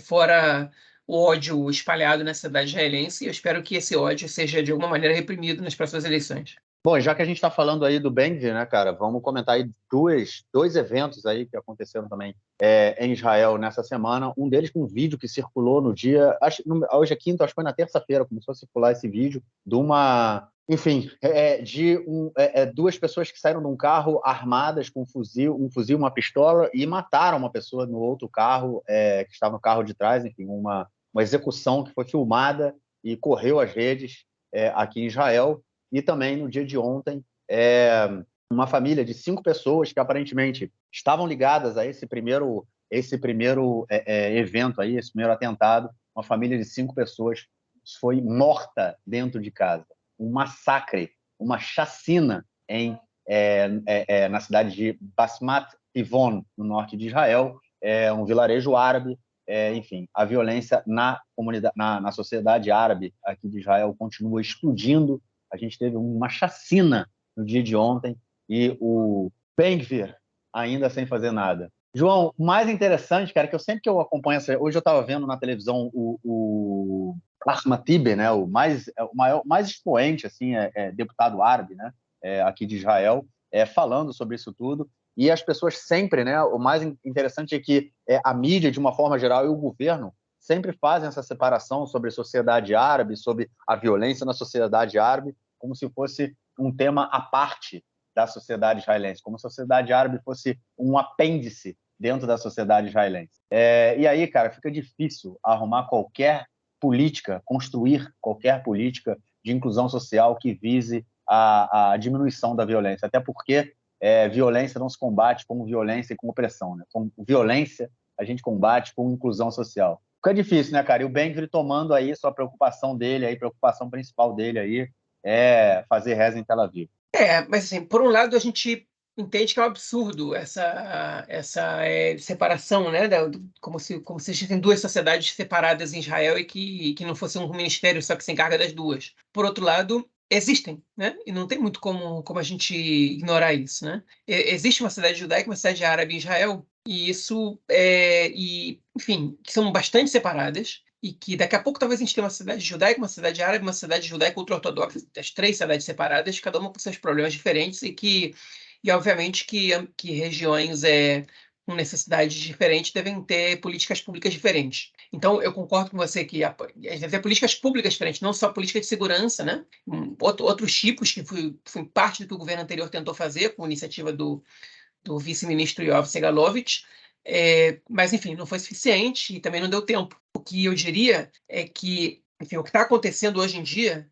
S2: Fora o ódio espalhado na sociedade israelense. E eu espero que esse ódio seja, de alguma maneira, reprimido nas próximas eleições.
S1: Bom, já que a gente está falando aí do Ben-Gvir, né, cara, vamos comentar aí dois eventos aí que aconteceram também em Israel nessa semana. Um deles com um vídeo que circulou no dia, hoje é quinta, acho que foi na terça-feira, começou a circular esse vídeo de uma, enfim, duas pessoas que saíram de um carro armadas com um fuzil, uma pistola, e mataram uma pessoa no outro carro, que estava no carro de trás, enfim, uma execução que foi filmada e correu às redes aqui em Israel. E também, no dia de ontem, uma família de 5 pessoas que aparentemente estavam ligadas a esse primeiro evento, aí, esse primeiro atentado. Uma família de 5 pessoas foi morta dentro de casa. Um massacre, uma chacina na cidade de Basmat Tivon, no norte de Israel, um vilarejo árabe. Enfim, a violência na comunidade, na sociedade árabe aqui de Israel continua explodindo. A gente teve uma chacina no dia de ontem e o Ben-Gvir ainda sem fazer nada. João, o mais interessante, cara, que sempre que eu acompanho hoje eu estava vendo na televisão o Ahmed Tibi, né, o mais expoente, assim, deputado árabe, né, aqui de Israel, falando sobre isso tudo. E as pessoas sempre, né, o mais interessante é que a mídia, de uma forma geral, e o governo sempre fazem essa separação sobre a sociedade árabe, sobre a violência na sociedade árabe, como se fosse um tema à parte da sociedade israelense, como se a sociedade árabe fosse um apêndice dentro da sociedade israelense. E aí, cara, fica difícil arrumar qualquer política, construir qualquer política de inclusão social que vise a diminuição da violência, até porque violência não se combate com violência e com opressão, né? Com violência a gente combate com inclusão social. Fica difícil, né, cara? E o Ben-Gvir tomando aí sua preocupação dele, aí, preocupação principal dele aí, fazer reza em Tel Aviv.
S2: Mas assim, por um lado a gente entende que é um absurdo essa separação, né? Como se existissem duas sociedades separadas em Israel e que não fosse um ministério só que se encarga das duas. Por outro lado, existem, né? E não tem muito como a gente ignorar isso, né? Existe uma cidade judaica, uma cidade árabe em Israel, e isso enfim, que são bastante separadas. E que daqui a pouco talvez a gente tenha uma cidade judaica, uma cidade árabe, uma cidade judaica ultra-ortodoxa, as 3 cidades separadas, cada uma com seus problemas diferentes, e obviamente que regiões com necessidades diferentes devem ter políticas públicas diferentes. Então, eu concordo com você que deve ter políticas públicas diferentes, não só política de segurança, né? Outros tipos que foi parte do que o governo anterior tentou fazer, com a iniciativa do vice-ministro Yoav Segalovich, mas, enfim, não foi suficiente e também não deu tempo. O que eu diria é que, enfim, o que está acontecendo hoje em dia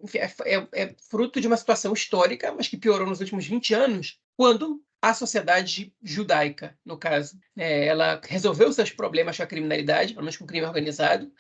S2: enfim, é fruto de uma situação histórica, mas que piorou nos últimos 20 anos, quando a sociedade judaica, no caso, ela resolveu seus problemas com a criminalidade, pelo menos com o crime organizado,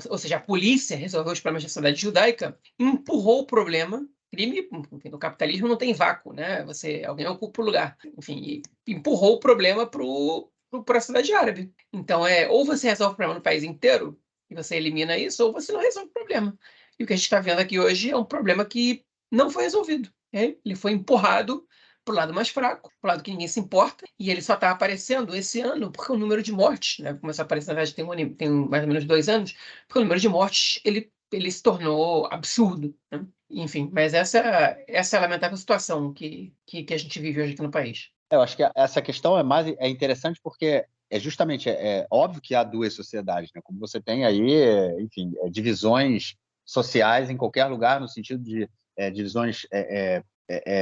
S2: ou seja, a polícia resolveu os problemas da sociedade judaica, empurrou o problema. Crime, enfim, no capitalismo não tem vácuo, né? Alguém ocupa o lugar. Enfim, e empurrou o problema para a sociedade árabe. Então, ou você resolve o problema no país inteiro, e você elimina isso, ou você não resolve o problema. E o que a gente está vendo aqui hoje é um problema que não foi resolvido. Ele foi empurrado para o lado mais fraco, para o lado que ninguém se importa, e ele só está aparecendo esse ano porque o número de mortes, né, começou a aparecer, na verdade, tem mais ou menos 2 anos, porque o número de mortes ele se tornou absurdo. Né? Enfim, mas essa é a lamentável situação que a gente vive hoje aqui no país.
S1: Eu acho que essa questão é interessante porque justamente óbvio que há duas sociedades, né? Como você tem aí, enfim, divisões sociais em qualquer lugar, no sentido de divisões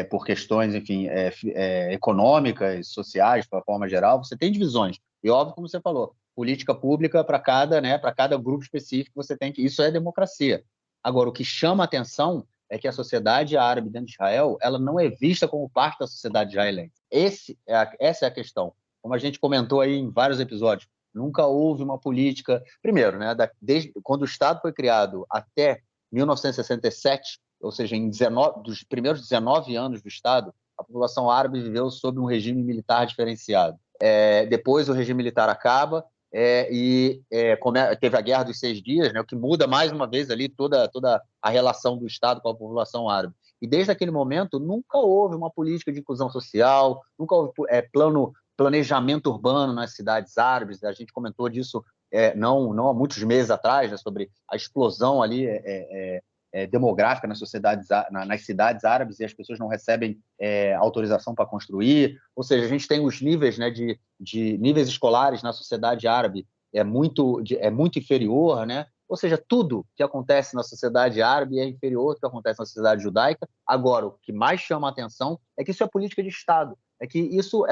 S1: por questões, enfim, econômicas, sociais, de uma forma geral, você tem divisões. E óbvio, como você falou, política pública para cada, né, para cada grupo específico, você tem que. Isso é democracia. Agora, o que chama a atenção é que a sociedade árabe dentro de Israel ela não é vista como parte da sociedade israelense. Essa é a questão. Como a gente comentou aí em vários episódios, nunca houve uma política. Primeiro, né, desde quando o Estado foi criado até 1967, ou seja, dos primeiros 19 anos do Estado, a população árabe viveu sob um regime militar diferenciado. Depois o regime militar acaba, teve a Guerra dos 6 Dias, né, o que muda mais uma vez ali toda a relação do Estado com a população árabe. E desde aquele momento nunca houve uma política de inclusão social, nunca houve planejamento urbano nas cidades árabes. A gente comentou disso não há muitos meses atrás, né, sobre a explosão ali demográfica nas cidades árabes e as pessoas não recebem autorização para construir. Ou seja, a gente tem os níveis, né, de níveis escolares na sociedade árabe é muito inferior, né? Ou seja, tudo que acontece na sociedade árabe é inferior ao que acontece na sociedade judaica. Agora, o que mais chama a atenção é que isso é política de Estado, é que isso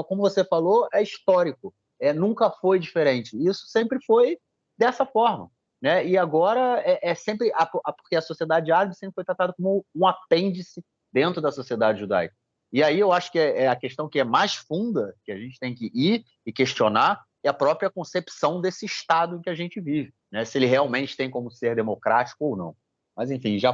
S1: como você falou, é histórico, nunca foi diferente. Isso sempre foi dessa forma. Né? E agora sempre porque a sociedade árabe sempre foi tratada como um apêndice dentro da sociedade judaica. E aí eu acho que a questão que é mais funda, que a gente tem que ir e questionar, é a própria concepção desse Estado em que a gente vive, né? Se ele realmente tem como ser democrático ou não. Mas, enfim, já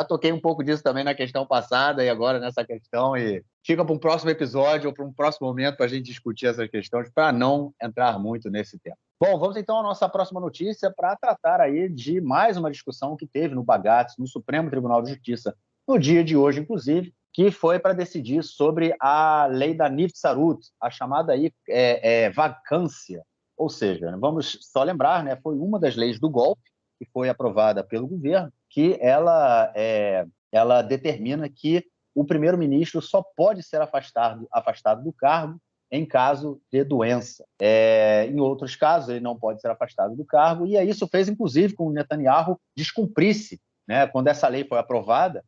S1: toquei um pouco disso também na questão passada e agora nessa questão, e fica para um próximo episódio ou para um próximo momento para a gente discutir essas questões, para não entrar muito nesse tema. Bom, vamos então à nossa próxima notícia para tratar aí de mais uma discussão que teve no Bagatz, no Supremo Tribunal de Justiça, no dia de hoje, inclusive, que foi para decidir sobre a lei da Nivtzarut, a chamada aí vacância. Ou seja, vamos só lembrar, né, foi uma das leis do golpe que foi aprovada pelo governo, que ela determina que o primeiro-ministro só pode ser afastado do cargo em caso de doença. Em outros casos, ele não pode ser afastado do cargo, e isso fez, inclusive, com o Netanyahu descumprisse. Né? Quando essa lei foi aprovada,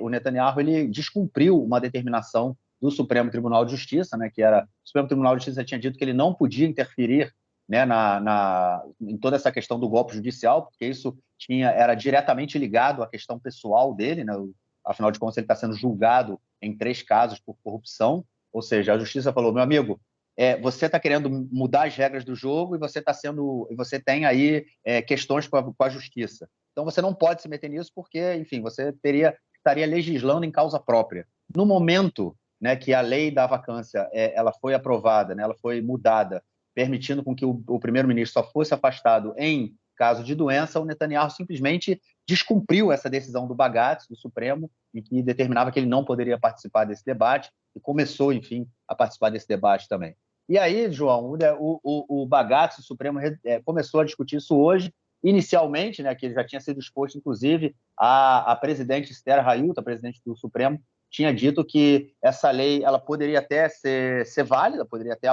S1: o Netanyahu descumpriu uma determinação do Supremo Tribunal de Justiça, né, o Supremo Tribunal de Justiça tinha dito que ele não podia interferir, né, em toda essa questão do golpe judicial, porque isso era diretamente ligado à questão pessoal dele, né? Afinal de contas, ele está sendo julgado em 3 casos por corrupção. Ou seja, a justiça falou: meu amigo, você está querendo mudar as regras do jogo e você tem aí questões com a justiça. Então você não pode se meter nisso porque, enfim, você estaria legislando em causa própria. No momento, né, que a lei da vacância ela foi aprovada, né, ela foi mudada, permitindo com que o primeiro-ministro só fosse afastado em caso de doença, o Netanyahu simplesmente descumpriu essa decisão do Bagatz, do Supremo, em que determinava que ele não poderia participar desse debate, e começou, enfim, a participar desse debate também. E aí, João, o Bagatz, o Supremo, começou a discutir isso hoje, inicialmente, né, que ele já tinha sido exposto, inclusive, a presidente Esther Hayut, a presidente do Supremo, tinha dito que essa lei ela poderia até ser válida, poderia até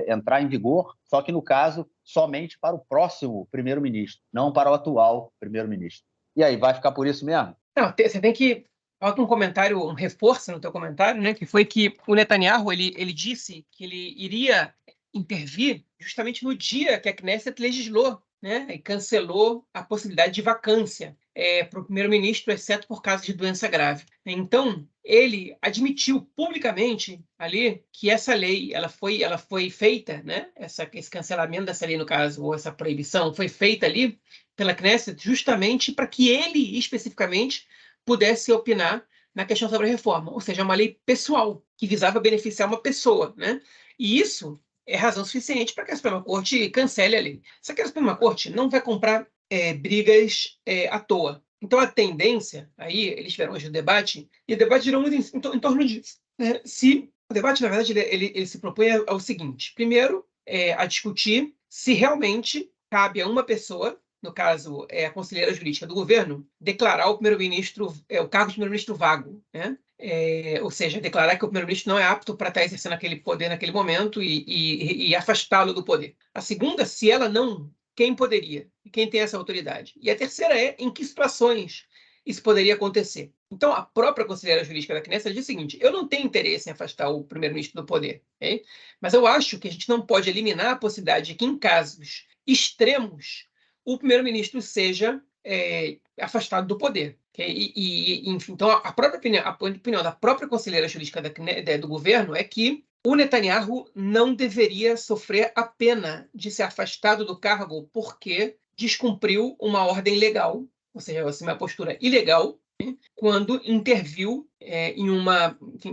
S1: entrar em vigor, só que, no caso, somente para o próximo primeiro-ministro, não para o atual primeiro-ministro. E aí, vai ficar por isso mesmo?
S2: Não, você tem que... Falta um comentário, um reforço no teu comentário, né? Que foi que o Netanyahu ele disse que ele iria intervir justamente no dia que a Knesset legislou, né? E cancelou a possibilidade de vacância para o primeiro-ministro, exceto por caso de doença grave. Então, ele admitiu publicamente ali que essa lei ela foi feita, né? Esse cancelamento dessa lei, no caso, ou essa proibição, foi feita ali pela Knesset justamente para que ele, especificamente, pudesse opinar na questão sobre a reforma, ou seja, uma lei pessoal, que visava beneficiar uma pessoa, né? E isso é razão suficiente para que a Suprema Corte cancele a lei. Só que a Suprema Corte não vai comprar brigas à toa. Então, a tendência, aí, eles tiveram hoje o debate, e o debate girou muito em torno disso. Né? O debate, na verdade, ele se propõe ao seguinte: primeiro, a discutir se realmente cabe a uma pessoa, no caso, a conselheira jurídica do governo, declarar o primeiro-ministro, o cargo de primeiro-ministro vago, né? Ou seja, declarar que o primeiro-ministro não é apto para estar exercendo aquele poder naquele momento e afastá-lo do poder. A segunda, se ela não, quem poderia? Quem tem essa autoridade? E a terceira em que situações isso poderia acontecer. Então, a própria conselheira jurídica da Knesset diz o seguinte: eu não tenho interesse em afastar o primeiro-ministro do poder, okay? Mas eu acho que a gente não pode eliminar a possibilidade de que, em casos extremos, o primeiro-ministro seja afastado do poder. Okay? Enfim, então, a opinião da própria conselheira jurídica do governo é que o Netanyahu não deveria sofrer a pena de ser afastado do cargo porque descumpriu uma ordem legal, ou seja, uma postura ilegal, quando interviu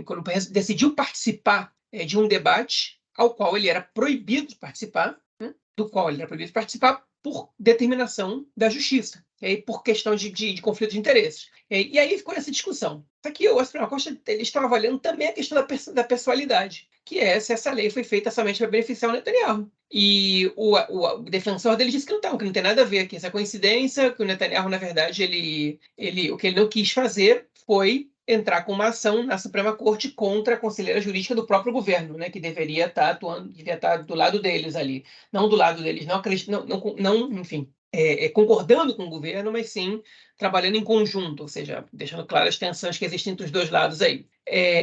S2: quando decidiu participar de um debate ao qual ele era proibido de participar, por determinação da justiça, por questão de conflito de interesses. E aí ficou essa discussão. Só que a Suprema Corte estava avaliando também a questão da pessoalidade, que é se essa lei foi feita somente para beneficiar o Netanyahu. E o defensor dele disse que não tem nada a ver, que essa coincidência, que o Netanyahu, na verdade, o que ele não quis fazer foi entrar com uma ação na Suprema Corte contra a conselheira jurídica do próprio governo, né, que deveria estar atuando, devia estar do lado deles ali, não do lado deles, enfim, concordando com o governo, mas sim trabalhando em conjunto, ou seja, deixando claras as tensões que existem entre os dois lados aí.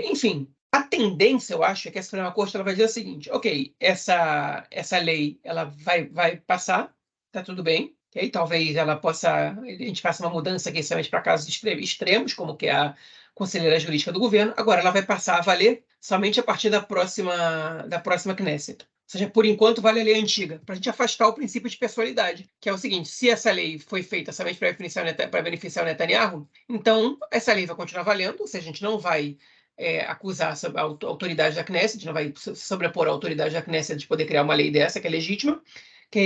S2: Enfim, a tendência, eu acho, é que a Suprema Corte ela vai dizer o seguinte: ok, essa lei ela vai passar, tá tudo bem. Okay? Talvez a gente faça uma mudança aqui somente para casos extremos, como que é a conselheira jurídica do governo. Agora, ela vai passar a valer somente a partir da próxima Knesset. Ou seja, por enquanto, vale a lei antiga, para a gente afastar o princípio de pessoalidade, que é o seguinte: se essa lei foi feita somente para beneficiar o Netanyahu, então essa lei vai continuar valendo, ou seja, a gente não vai acusar a autoridade da Knesset, a gente não vai sobrepor a autoridade da Knesset de poder criar uma lei dessa, que é legítima,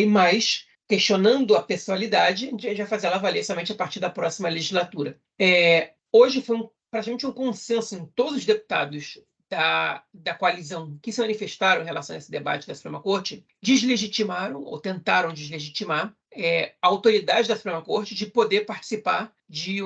S2: mas questionando a pessoalidade, a gente vai fazer ela valer somente a partir da próxima legislatura. Hoje foi praticamente um consenso em todos os deputados da coalizão que se manifestaram em relação a esse debate da Suprema Corte, deslegitimaram ou tentaram deslegitimar a autoridade da Suprema Corte de poder participar de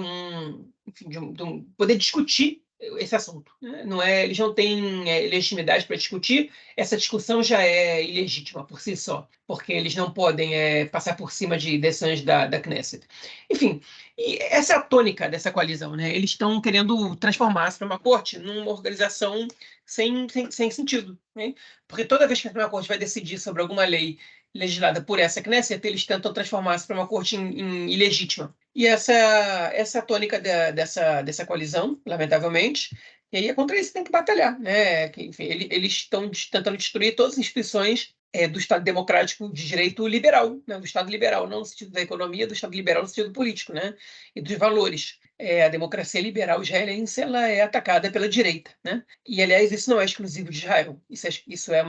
S2: poder discutir esse assunto. Né? Eles não têm legitimidade para discutir, essa discussão já é ilegítima por si só, porque eles não podem passar por cima de decisões da Knesset. Enfim, e essa é a tônica dessa coalizão. Né? Eles estão querendo transformar a Suprema Corte numa organização sem sentido. Né? Porque toda vez que a Suprema Corte vai decidir sobre alguma lei legislada por essa Knesset, eles tentam transformar a Suprema Corte em ilegítima. E essa é a tônica dessa coalizão, lamentavelmente. E aí é contra isso que tem que batalhar. Né? Enfim, eles estão tentando destruir todas as instituições do Estado democrático de direito liberal, né? Do Estado liberal, não no sentido da economia, do Estado liberal no sentido político, né? E dos valores. A democracia liberal israelense ela é atacada pela direita. Né? E, aliás, isso não é exclusivo de Israel. Isso é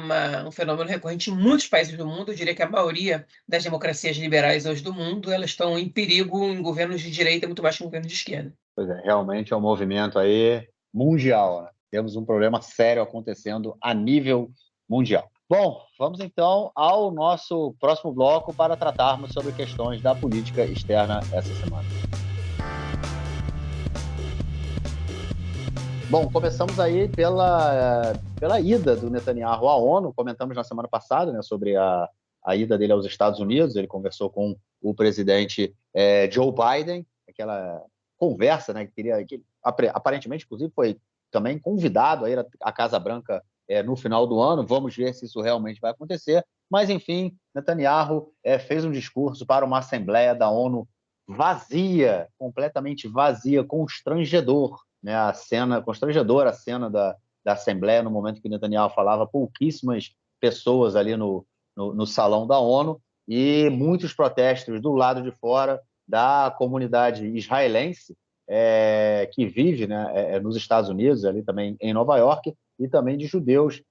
S2: um fenômeno recorrente em muitos países do mundo. Eu diria que a maioria das democracias liberais hoje do mundo elas estão em perigo em governos de direita muito mais que em governos de esquerda.
S1: Pois é, realmente é um movimento aí mundial. Né? Temos um problema sério acontecendo a nível mundial. Bom, vamos então ao nosso próximo bloco para tratarmos sobre questões da política externa essa semana. Bom, começamos aí pela ida do Netanyahu à ONU. Comentamos na semana passada, né, sobre a ida dele aos Estados Unidos. Ele conversou com o presidente Joe Biden, aquela conversa, né, que aparentemente, inclusive, foi também convidado a ir à Casa Branca no final do ano. Vamos ver se isso realmente vai acontecer. Mas, enfim, Netanyahu fez um discurso para uma Assembleia da ONU vazia, completamente vazia, constrangedor, né? A cena constrangedora, a cena da Assembleia no momento que Netanyahu falava, pouquíssimas pessoas ali no salão da ONU e muitos protestos do lado de fora da comunidade israelense que vive, né, nos Estados Unidos, ali também em Nova York, e também de judeus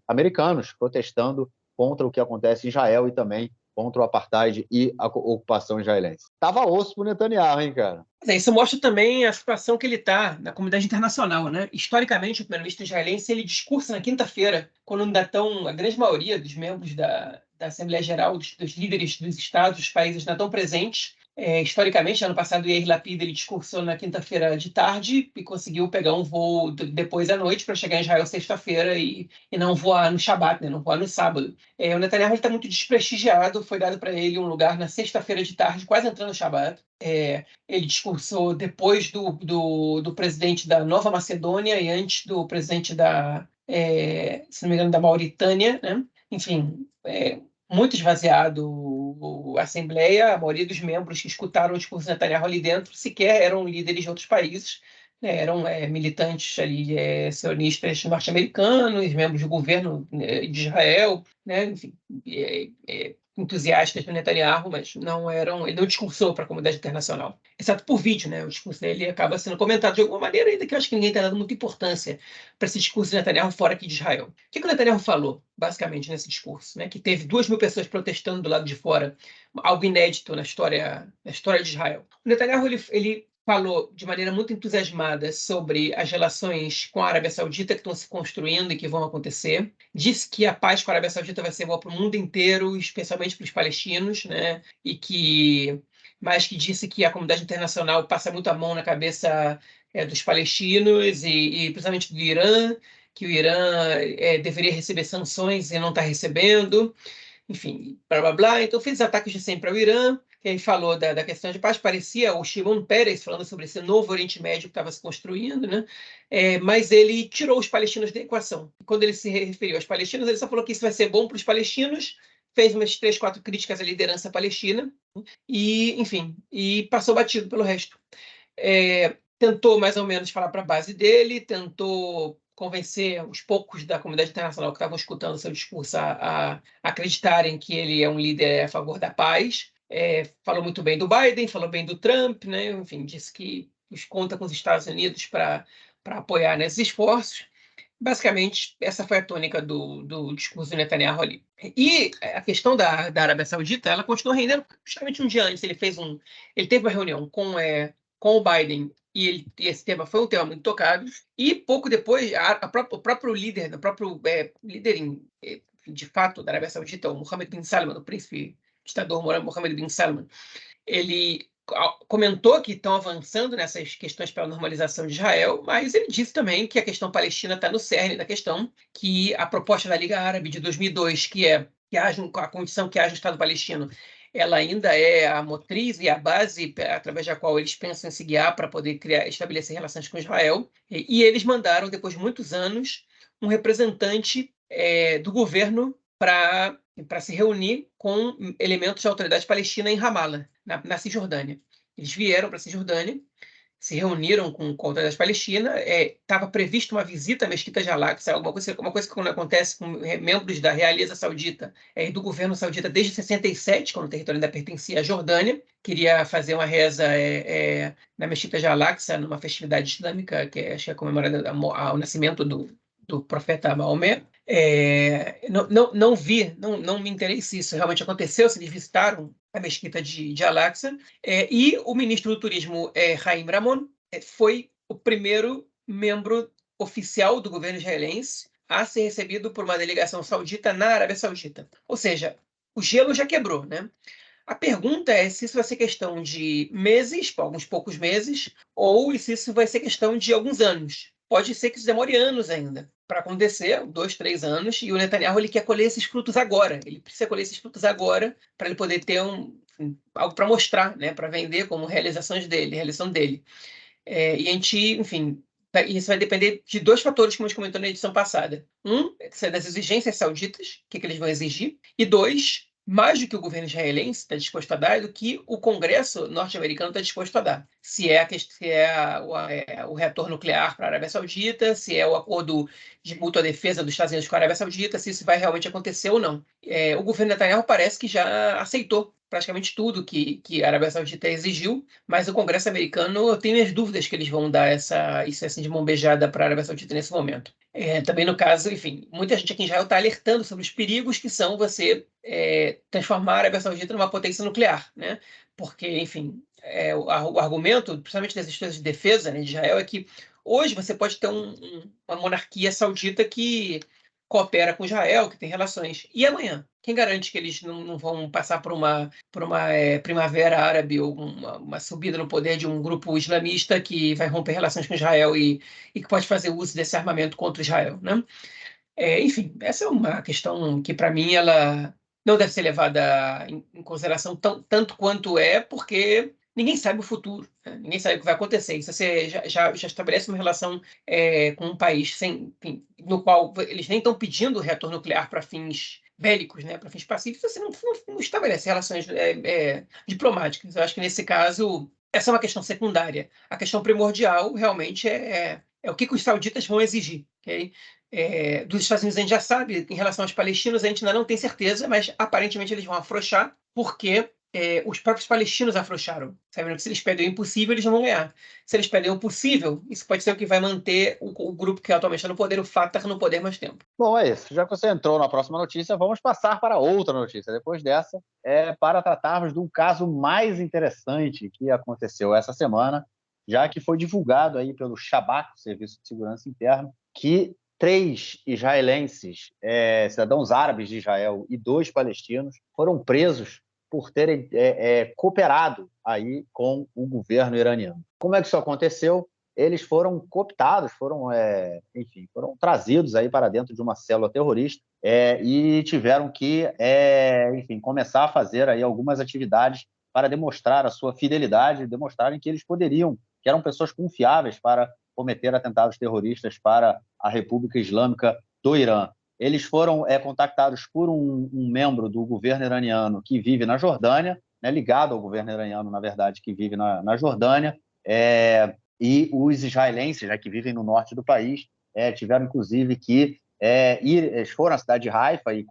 S1: americanos protestando contra o que acontece em Israel e também contra o apartheid e a ocupação israelense. Tava osso pro Netanyahu, hein, cara?
S2: Isso mostra também a situação que ele está na comunidade internacional, né? Historicamente, o primeiro-ministro israelense ele discursa na quinta-feira, quando ainda estão a grande maioria dos membros da Assembleia Geral, dos líderes dos estados, dos países, ainda estão presentes. Historicamente, ano passado, o Yair Lapid ele discursou na quinta-feira de tarde e conseguiu pegar um voo depois à noite para chegar em Israel sexta-feira e não voar no Shabat, né? Não voar no sábado. O Netanyahu está muito desprestigiado, foi dado para ele um lugar na sexta-feira de tarde, quase entrando no Shabat. Ele discursou depois do presidente da Nova Macedônia e antes do presidente se não me engano, da Mauritânia, né? Enfim, muito esvaziado a Assembleia. A maioria dos membros que escutaram o discurso de Netanyahu ali dentro sequer eram líderes de outros países, né? Eram militantes ali sionistas norte-americanos, membros do governo de Israel, né? Enfim, entusiastas do Netanyahu, mas não eram. Ele não discursou para a comunidade internacional, exceto por vídeo, né? O discurso dele acaba sendo comentado de alguma maneira, ainda que eu acho que ninguém está dando muita importância para esse discurso de Netanyahu fora aqui de Israel. O que o Netanyahu falou, basicamente, nesse discurso, né? Que teve 2.000 pessoas protestando do lado de fora, algo inédito na história de Israel. O Netanyahu ele falou de maneira muito entusiasmada sobre as relações com a Arábia Saudita que estão se construindo e que vão acontecer. Disse que a paz com a Arábia Saudita vai ser boa para o mundo inteiro, especialmente para os palestinos, né? Mas que disse que a comunidade internacional passa muito a mão na cabeça dos palestinos e principalmente do Irã, que o Irã deveria receber sanções e não está recebendo. Enfim, blá blá blá. Então fez ataques de sempre ao Irã, que aí falou da questão de paz, parecia o Shimon Peres falando sobre esse novo Oriente Médio que estava se construindo, né? Mas ele tirou os palestinos da equação. Quando ele se referiu aos palestinos, ele só falou que isso vai ser bom para os palestinos, fez umas 3, 4 críticas à liderança palestina e, enfim, e passou batido pelo resto. Tentou mais ou menos falar para a base dele, tentou convencer os poucos da comunidade internacional que estavam escutando seu discurso a acreditarem que ele é um líder a favor da paz. Falou muito bem do Biden, falou bem do Trump, né? Enfim, disse que conta com os Estados Unidos para apoiar nesses esforços. Basicamente, essa foi a tônica do discurso do Netanyahu ali. E a questão da Arábia Saudita, ela continuou rendendo justamente um dia antes. Ele teve uma reunião com o Biden e esse tema foi um tema muito tocado. E pouco depois, o próprio líder, de fato da Arábia Saudita, o Mohammed bin Salman, o príncipe ditador Mohammed bin Salman, ele comentou que estão avançando nessas questões pela normalização de Israel, mas ele disse também que a questão palestina está no cerne da questão, que a proposta da Liga Árabe de 2002, que haja a condição que haja um Estado palestino, ela ainda é a motriz e a base através da qual eles pensam em se guiar para poder estabelecer relações com Israel. E eles mandaram, depois de muitos anos, um representante do governo para se reunir com elementos da autoridade palestina em Ramallah, na Cisjordânia. Eles vieram para a Cisjordânia, se reuniram com a autoridade palestina, estava prevista uma visita à Mesquita de Al-Aqsa, uma coisa que acontece com membros da realeza saudita e do governo saudita desde 67, quando o território ainda pertencia à Jordânia, queria fazer uma reza na Mesquita de Al-Aqsa, numa festividade islâmica, que acho que é comemorada ao nascimento do profeta Maomé. Não me interessa se isso realmente aconteceu, se eles visitaram a Mesquita de Al-Aqsa. E o ministro do Turismo, Haim Ramon, foi o primeiro membro oficial do governo israelense a ser recebido por uma delegação saudita na Arábia Saudita. Ou seja, o gelo já quebrou, né? A pergunta é se isso vai ser questão de meses, alguns poucos meses, ou se isso vai ser questão de alguns anos. Pode ser que isso demore anos ainda para acontecer, 2, 3 anos, e o Netanyahu ele quer colher esses frutos agora. Ele precisa colher esses frutos agora para ele poder ter algo para mostrar, né, para vender como realização dele. E a gente, enfim, isso vai depender de dois fatores, como a gente comentou na edição passada. Um, é das exigências sauditas, o que eles vão exigir. E dois, mais do que o governo israelense está disposto a dar, é do que o Congresso norte-americano está disposto a dar. Se é o reator nuclear para a Arábia Saudita, se é o acordo de mútua defesa dos Estados Unidos com a Arábia Saudita, se isso vai realmente acontecer ou não. O governo Netanyahu parece que já aceitou praticamente tudo que a Arábia Saudita exigiu, mas o Congresso americano, eu tenho minhas dúvidas que eles vão dar isso assim de mão beijada para a Arábia Saudita nesse momento. Também no caso, enfim, muita gente aqui em Israel está alertando sobre os perigos que são você transformar a Arábia Saudita numa potência nuclear, né? Porque, enfim, o argumento, principalmente das instituições de defesa, né, de Israel, é que hoje você pode ter uma monarquia saudita que coopera com Israel, que tem relações. E amanhã? Quem garante que eles não vão passar por uma primavera árabe ou uma subida no poder de um grupo islamista que vai romper relações com Israel e que pode fazer uso desse armamento contra Israel, né? Enfim, essa é uma questão que, para mim, ela não deve ser levada em consideração tanto quanto porque ninguém sabe o futuro, né? Ninguém sabe o que vai acontecer. Isso você já estabelece uma relação com um país enfim, no qual eles nem estão pedindo reator nuclear para fins bélicos, né, para fins pacíficos, você não estabelece relações diplomáticas. Eu acho que, nesse caso, essa é uma questão secundária. A questão primordial, realmente, é o que os sauditas vão exigir, ok? Dos Estados Unidos a gente já sabe, em relação aos palestinos a gente ainda não tem certeza, mas aparentemente eles vão afrouxar, porque os próprios palestinos afrouxaram, sabendo que se eles pedem o impossível, eles não vão ganhar. Se eles pedem o possível, isso pode ser o que vai manter o grupo que atualmente está no poder, o Fatah, no poder mais tempo.
S1: Bom, é isso. Já que você entrou na próxima notícia, vamos passar para outra notícia. Depois dessa, para tratarmos de um caso mais interessante que aconteceu essa semana, já que foi divulgado aí pelo Shabak, Serviço de Segurança Interno, que 3 israelenses, cidadãos árabes de Israel e 2 palestinos, foram presos por terem cooperado aí com o governo iraniano. Como é que isso aconteceu? Eles foram cooptados, foram trazidos aí para dentro de uma célula terrorista e tiveram que, enfim, começar a fazer aí algumas atividades para demonstrar a sua fidelidade, demonstrarem que eles poderiam, que eram pessoas confiáveis para cometer atentados terroristas para a República Islâmica do Irã. Eles foram contactados por um membro do governo iraniano que vive na Jordânia, né, ligado ao governo iraniano, na verdade, que vive na Jordânia, e os israelenses, né, que vivem no norte do país, tiveram, inclusive, que eles foram à cidade de Haifa e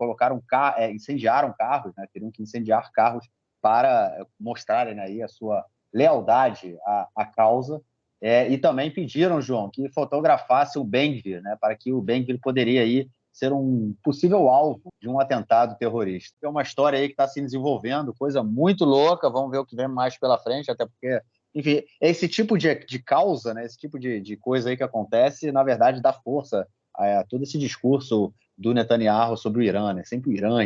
S1: incendiaram carros, né, teriam que incendiar carros para mostrarem aí a sua lealdade à causa, e também pediram, João, que fotografasse o Ben-Gvir, né, para que o Ben-Gvir poderia aí ser um possível alvo de um atentado terrorista. É uma história aí que está se desenvolvendo, coisa muito louca, vamos ver o que vem mais pela frente, até porque, enfim, esse tipo de causa, né, esse tipo de coisa aí que acontece, na verdade, dá força a todo esse discurso do Netanyahu sobre o Irã, né? Sempre o Irã.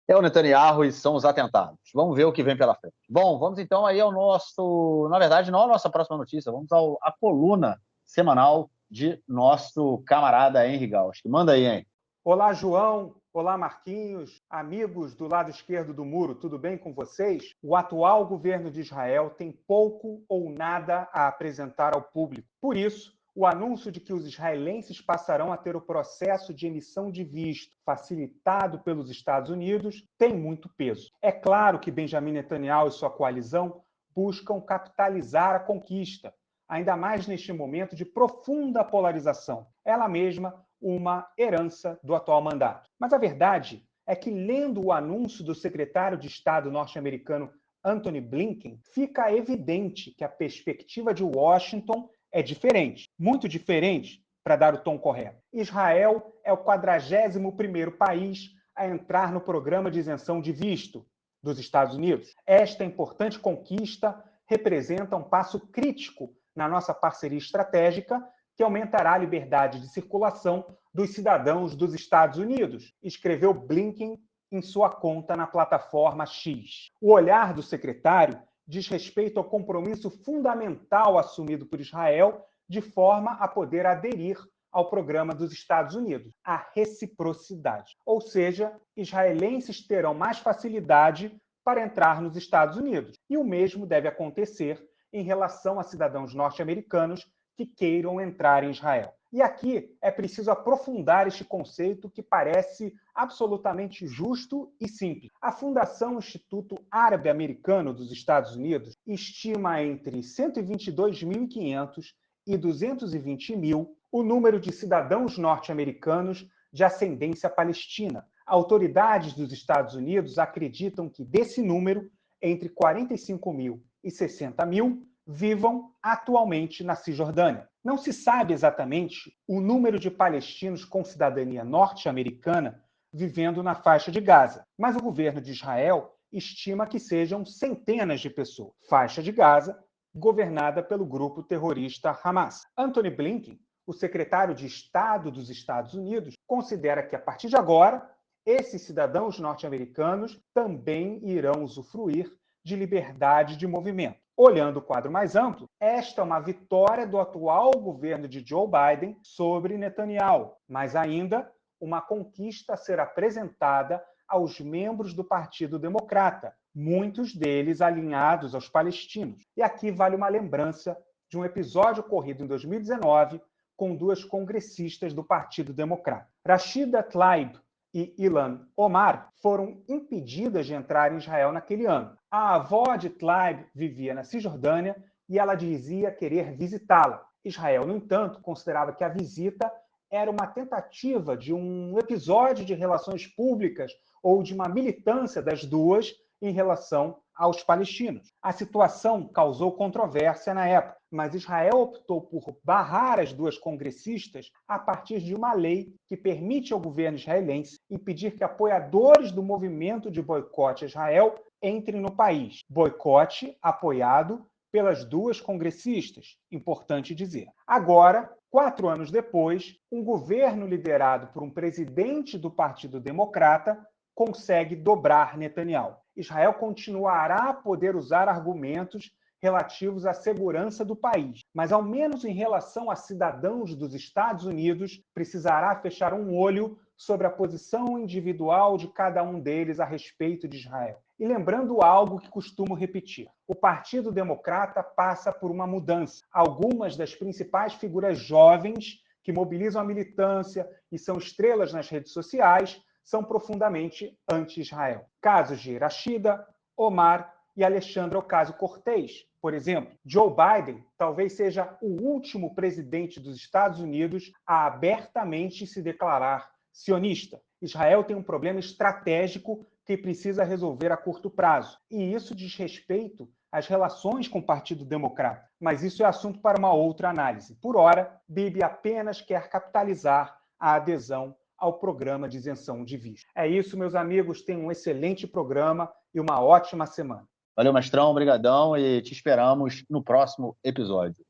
S1: É o Netanyahu e são os atentados. Vamos ver o que vem pela frente. Bom, vamos então aí ao nosso... Na verdade, não a nossa próxima notícia, vamos à coluna semanal de nosso camarada Henry Gauss. Manda aí, hein?
S3: Olá, João. Olá, Marquinhos. Amigos do lado esquerdo do muro, tudo bem com vocês? O atual governo de Israel tem pouco ou nada a apresentar ao público. Por isso, o anúncio de que os israelenses passarão a ter o processo de emissão de visto facilitado pelos Estados Unidos tem muito peso. É claro que Benjamin Netanyahu e sua coalizão buscam capitalizar a conquista, ainda mais neste momento de profunda polarização. Ela mesma uma herança do atual mandato. Mas a verdade é que, lendo o anúncio do secretário de Estado norte-americano Antony Blinken, fica evidente que a perspectiva de Washington é diferente, muito diferente, para dar o tom correto. Israel é o 41º país a entrar no programa de isenção de visto dos Estados Unidos. Esta importante conquista representa um passo crítico na nossa parceria estratégica, que aumentará a liberdade de circulação dos cidadãos dos Estados Unidos, escreveu Blinken em sua conta na plataforma X. O olhar do secretário diz respeito ao compromisso fundamental assumido por Israel de forma a poder aderir ao programa dos Estados Unidos, a reciprocidade. Ou seja, israelenses terão mais facilidade para entrar nos Estados Unidos. E o mesmo deve acontecer em relação a cidadãos norte-americanos que queiram entrar em Israel. E aqui é preciso aprofundar este conceito que parece absolutamente justo e simples. A Fundação Instituto Árabe Americano dos Estados Unidos estima entre 122.500 e 220.000 o número de cidadãos norte-americanos de ascendência palestina. Autoridades dos Estados Unidos acreditam que desse número, entre 45.000 e 60.000 vivam atualmente na Cisjordânia. Não se sabe exatamente o número de palestinos com cidadania norte-americana vivendo na faixa de Gaza, mas o governo de Israel estima que sejam centenas de pessoas. Faixa de Gaza, governada pelo grupo terrorista Hamas. Antony Blinken, o secretário de Estado dos Estados Unidos, considera que, a partir de agora, esses cidadãos norte-americanos também irão usufruir de liberdade de movimento. Olhando o quadro mais amplo, esta é uma vitória do atual governo de Joe Biden sobre Netanyahu, mas ainda uma conquista a ser apresentada aos membros do Partido Democrata, muitos deles alinhados aos palestinos. E aqui vale uma lembrança de um episódio ocorrido em 2019 com duas congressistas do Partido Democrata. Rashida Tlaib e Ilhan Omar foram impedidas de entrar em Israel naquele ano. A avó de Tlaib vivia na Cisjordânia e ela dizia querer visitá-la. Israel, no entanto, considerava que a visita era uma tentativa de um episódio de relações públicas ou de uma militância das duas em relação aos palestinos. A situação causou controvérsia na época, mas Israel optou por barrar as duas congressistas a partir de uma lei que permite ao governo israelense impedir que apoiadores do movimento de boicote a Israel entrem no país. Boicote apoiado pelas duas congressistas, importante dizer. Agora, 4 anos depois, um governo liderado por um presidente do Partido Democrata consegue dobrar Netanyahu. Israel continuará a poder usar argumentos relativos à segurança do país, mas, ao menos em relação a cidadãos dos Estados Unidos, precisará fechar um olho sobre a posição individual de cada um deles a respeito de Israel. E lembrando algo que costumo repetir, o Partido Democrata passa por uma mudança. Algumas das principais figuras jovens que mobilizam a militância e são estrelas nas redes sociais são profundamente anti-Israel. Casos de Rashida, Omar e Alexandra Ocasio-Cortez, por exemplo. Joe Biden talvez seja o último presidente dos Estados Unidos a abertamente se declarar sionista. Israel tem um problema estratégico que precisa resolver a curto prazo. E isso diz respeito às relações com o Partido Democrata. Mas isso é assunto para uma outra análise. Por ora, Bibi apenas quer capitalizar a adesão ao programa de isenção de visto. É isso, meus amigos. Tenham um excelente programa e uma ótima semana.
S1: Valeu, Mestrão. Obrigadão e te esperamos no próximo episódio.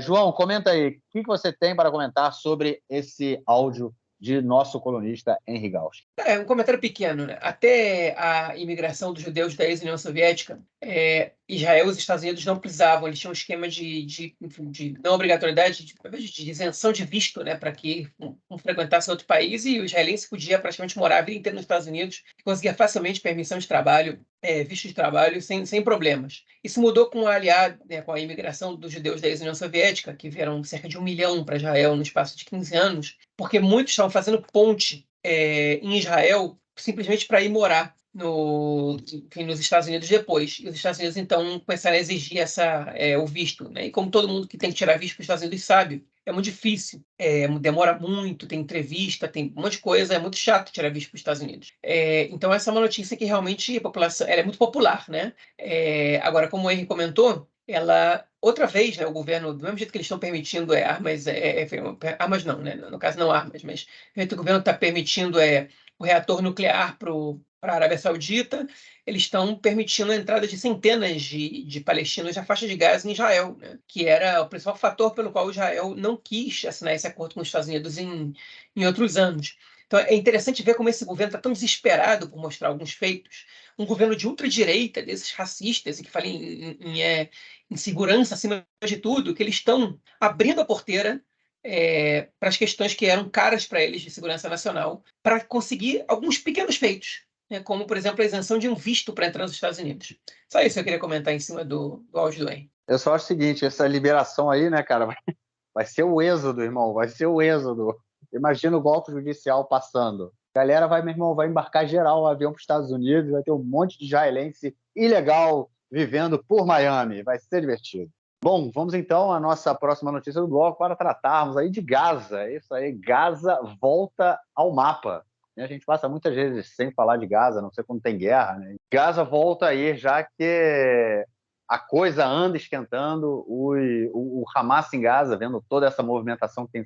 S1: João, comenta aí. O que você tem para comentar sobre esse áudio de nosso colunista Henry Gauss?
S2: Um comentário pequeno, né? Até a imigração dos judeus da ex-União Soviética, Israel e os Estados Unidos não precisavam, eles tinham um esquema de não obrigatoriedade, de isenção de visto, né, para que um frequentasse outro país, e o israelense podia praticamente morar a vida inteira nos Estados Unidos e conseguia facilmente permissão de trabalho, visto de trabalho, sem problemas. Isso mudou com com a imigração dos judeus da ex-União Soviética, que vieram cerca de 1 milhão para Israel no espaço de 15 anos, porque muitos estavam fazendo ponte em Israel simplesmente para ir morar nos Estados Unidos depois. E os Estados Unidos, então, começaram a exigir o visto, né? E como todo mundo que tem que tirar visto para os Estados Unidos sabe, é muito difícil, demora muito, tem entrevista, tem um monte de coisa, é muito chato tirar visto para os Estados Unidos. Então, essa é uma notícia que realmente a população ela é muito popular, né? Agora, como o Henry comentou, ela, outra vez, né, o governo, do mesmo jeito que eles estão permitindo armas, armas não, né? No caso, não armas, mas o governo está permitindo o reator nuclear para a Arábia Saudita, eles estão permitindo a entrada de centenas de palestinos na faixa de Gaza em Israel, né? Que era o principal fator pelo qual Israel não quis assinar esse acordo com os Estados Unidos em outros anos. Então, é interessante ver como esse governo está tão desesperado por mostrar alguns feitos. Um governo de ultradireita, desses racistas, e que fala em segurança acima de tudo, que eles estão abrindo a porteira para as questões que eram caras para eles de segurança nacional, para conseguir alguns pequenos feitos, né, como, por exemplo, a isenção de um visto para entrar nos Estados Unidos. Só isso eu queria comentar em cima do áudio do Henry.
S1: Eu só acho o seguinte, essa liberação aí, né, cara, vai ser o êxodo, irmão, vai ser o êxodo. Imagina o golpe judicial passando. A galera vai, meu irmão, vai embarcar geral o avião para os Estados Unidos, vai ter um monte de israelense ilegal vivendo por Miami. Vai ser divertido. Bom, vamos então à nossa próxima notícia do bloco para tratarmos aí de Gaza. É isso aí, Gaza volta ao mapa. A gente passa muitas vezes sem falar de Gaza, não sei quando tem guerra, né? Gaza volta aí, já que a coisa anda esquentando, o Hamas em Gaza, vendo toda essa movimentação que tem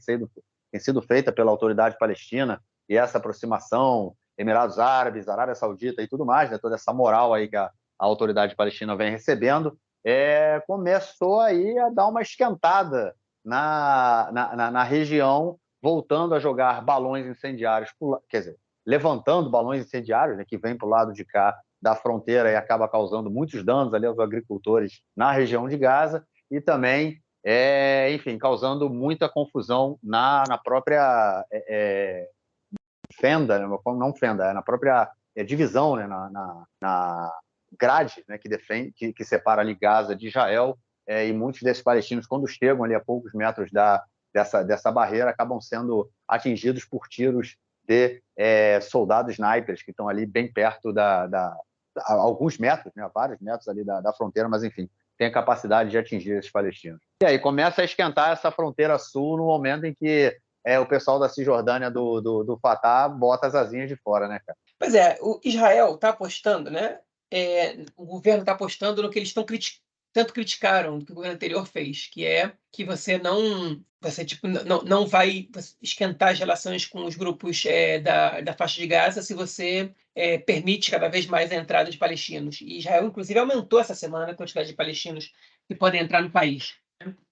S1: sido feita pela autoridade palestina e essa aproximação, Emirados Árabes, Arábia Saudita e tudo mais, né? Toda essa moral aí que a autoridade palestina vem recebendo, começou aí a dar uma esquentada na região, voltando a jogar balões incendiários, quer dizer, levantando balões incendiários, né, que vem para o lado de cá da fronteira e acaba causando muitos danos ali aos agricultores na região de Gaza e também, enfim, causando muita confusão na própria fenda, não fenda, na própria divisão, né, na grade, né, que separa ali Gaza de Israel, e muitos desses palestinos, quando chegam ali a poucos metros dessa barreira, acabam sendo atingidos por tiros de soldados snipers que estão ali bem perto a alguns metros, né, vários metros ali da fronteira, mas enfim, tem a capacidade de atingir esses palestinos. E aí começa a esquentar essa fronteira sul no momento em que o pessoal da Cisjordânia do Fatah bota as asinhas de fora, né, cara?
S2: Pois é, o Israel está apostando, né? O governo está apostando no que eles tanto criticaram do que o governo anterior fez, que é que você tipo, não vai esquentar as relações com os grupos da faixa de Gaza se você permite cada vez mais a entrada de palestinos. E Israel, inclusive, aumentou essa semana a quantidade de palestinos que podem entrar no país.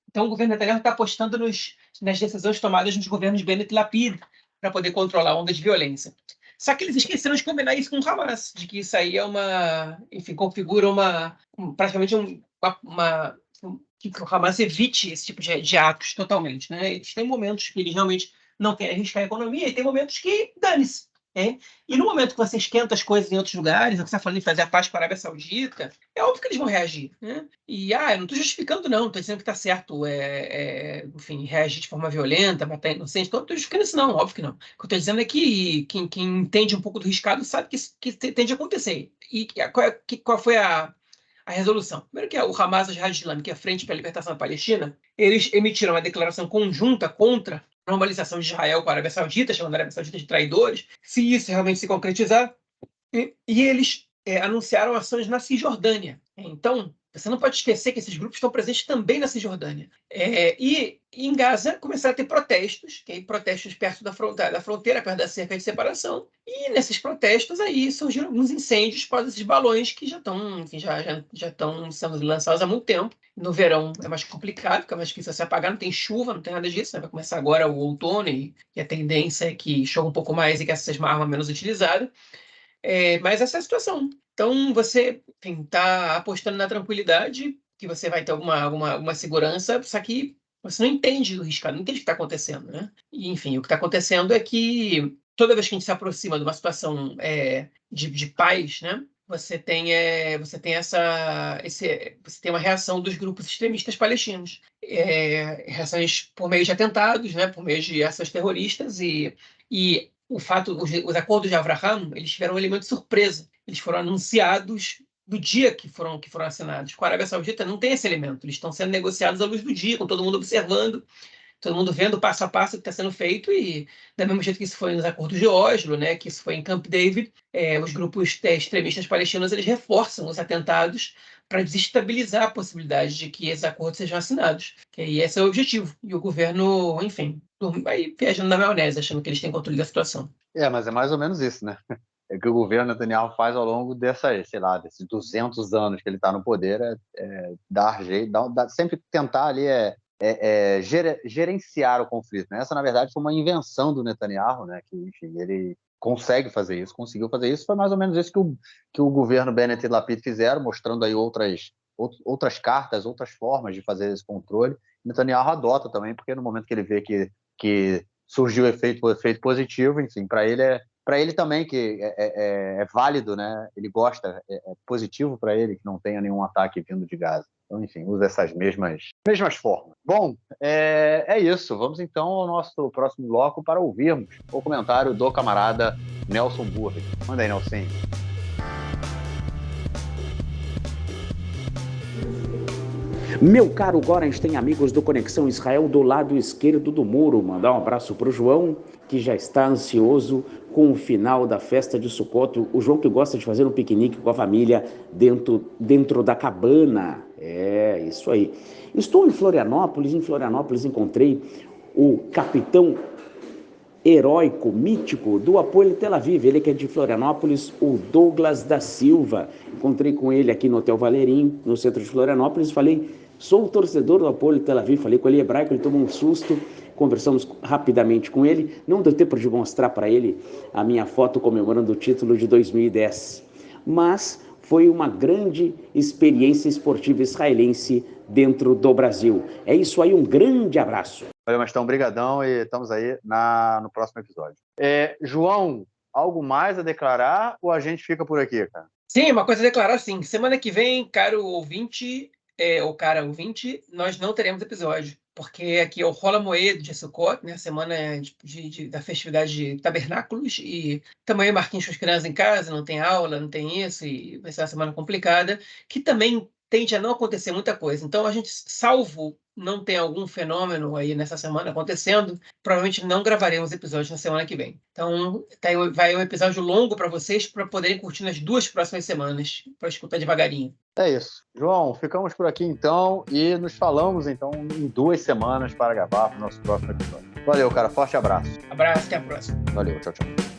S2: Então, o governo Netanyahu está apostando nas decisões tomadas nos governos Bennett e Lapid para poder controlar a onda de violência. Só que eles esqueceram de combinar isso com o Hamas, de que isso aí enfim, configura praticamente que o Hamas evite esse tipo de atos totalmente, né? Eles têm momentos que eles realmente não querem arriscar a economia e tem momentos que dane-se. E no momento que você esquenta as coisas em outros lugares, você está falando em fazer a paz com a Arábia Saudita, é óbvio que eles vão reagir. Né? E eu não estou justificando, não, estou dizendo que está certo, enfim, reagir de forma violenta, matar inocentes, não estou justificando isso, não, óbvio que não. O que eu estou dizendo é que quem entende um pouco do riscado sabe que isso tende a acontecer. E qual foi a resolução? Primeiro que o Hamas, a Jihad Islâmica, que é a Frente para a Libertação da Palestina, eles emitiram uma declaração conjunta contra a normalização de Israel com a Arábia Saudita, chamando a Arábia Saudita de traidores. Se isso realmente se concretizar, e eles anunciaram ações na Cisjordânia. Então, você não pode esquecer que esses grupos estão presentes também na Cisjordânia. E em Gaza começaram a ter protestos, protestos perto da fronteira, perto da cerca de separação. E nesses protestos aí surgiram alguns incêndios por causa desses balões que já estão sendo lançados há muito tempo. No verão é mais complicado, fica mais difícil se apagar, não tem chuva, não tem nada disso. Né? Vai começar agora o outono e a tendência é que chova um pouco mais e que essa seja uma arma menos utilizada. Mas essa é a situação. Então, você está apostando na tranquilidade, que você vai ter alguma segurança, só que você não entende do risco, não entende o que está acontecendo. Né? E, enfim, o que está acontecendo é que toda vez que a gente se aproxima de uma situação de paz, né? Você tem uma reação dos grupos extremistas palestinos. Reações por meio de atentados, né? Por meio de ações terroristas e os acordos de Abraham, eles tiveram um elemento de surpresa. Eles foram anunciados do dia que foram assinados. Com a Arábia Saudita não tem esse elemento. Eles estão sendo negociados à luz do dia, com todo mundo observando, todo mundo vendo passo a passo o que está sendo feito e, da mesma jeito que isso foi nos acordos de Oslo, né, que isso foi em Camp David, os grupos extremistas palestinos eles reforçam os atentados para desestabilizar a possibilidade de que esses acordos sejam assinados. E esse é o objetivo. E o governo, enfim, vai viajando na maionese, achando que eles têm controle da situação.
S1: Mas é mais ou menos isso, né? É que o governo Netanyahu faz ao longo desses 200 anos que ele está no poder, dar jeito, sempre tentar ali gerenciar o conflito, né? Essa, na verdade, foi uma invenção do Netanyahu, né? Que, enfim, ele conseguiu fazer isso. Foi mais ou menos isso que o governo Bennett e Lapid fizeram, mostrando aí outras cartas, outras formas de fazer esse controle. Netanyahu adota também, porque no momento que ele vê que surgiu o efeito positivo, enfim, para ele também que é válido, né? Ele gosta, é positivo para ele que não tenha nenhum ataque vindo de Gaza. Então, enfim, usa essas mesmas formas. Bom, é isso. Vamos então ao nosso próximo bloco para ouvirmos o comentário do camarada Nelson Burri. Manda aí, Nelson.
S4: Meu caro Gorenstein, amigos do Conexão Israel do lado esquerdo do muro, mandar um abraço para o João, que já está ansioso com o final da festa de Sukkot. O João que gosta de fazer um piquenique com a família dentro da cabana. É, isso aí. Estou em Florianópolis encontrei o capitão heróico, mítico do Apoel Tel Aviv, ele que é de Florianópolis, o Douglas da Silva. Encontrei com ele aqui no Hotel Valerim, no centro de Florianópolis, falei, sou o torcedor do Apoel Tel Aviv, falei com ele hebraico, ele tomou um susto, conversamos rapidamente com ele, não deu tempo de mostrar para ele a minha foto comemorando o título de 2010, mas foi uma grande experiência esportiva israelense dentro do Brasil. É isso aí, um grande abraço.
S1: Valeu, Mastão, brigadão e estamos aí no próximo episódio. João, algo mais a declarar ou a gente fica por aqui, cara?
S2: Sim, uma coisa a declarar, sim. Semana que vem, caro ouvinte, ou cara ouvinte, nós não teremos episódio, porque aqui é o Rola Moed de Sukkot, né? Semana da festividade de tabernáculos, e também Marquinhos com as crianças em casa, não tem aula, não tem isso, e vai ser uma semana complicada, que também tende a não acontecer muita coisa. Então, a gente, salvo não ter algum fenômeno aí nessa semana acontecendo, provavelmente não gravaremos episódios na semana que vem. Então, vai um episódio longo para vocês, para poderem curtir nas 2 próximas semanas, para escutar devagarinho.
S1: É isso. João, ficamos por aqui então e nos falamos então em 2 semanas para gravar o nosso próximo episódio. Valeu, cara. Forte abraço.
S2: Abraço, até a próxima.
S1: Valeu, tchau, tchau.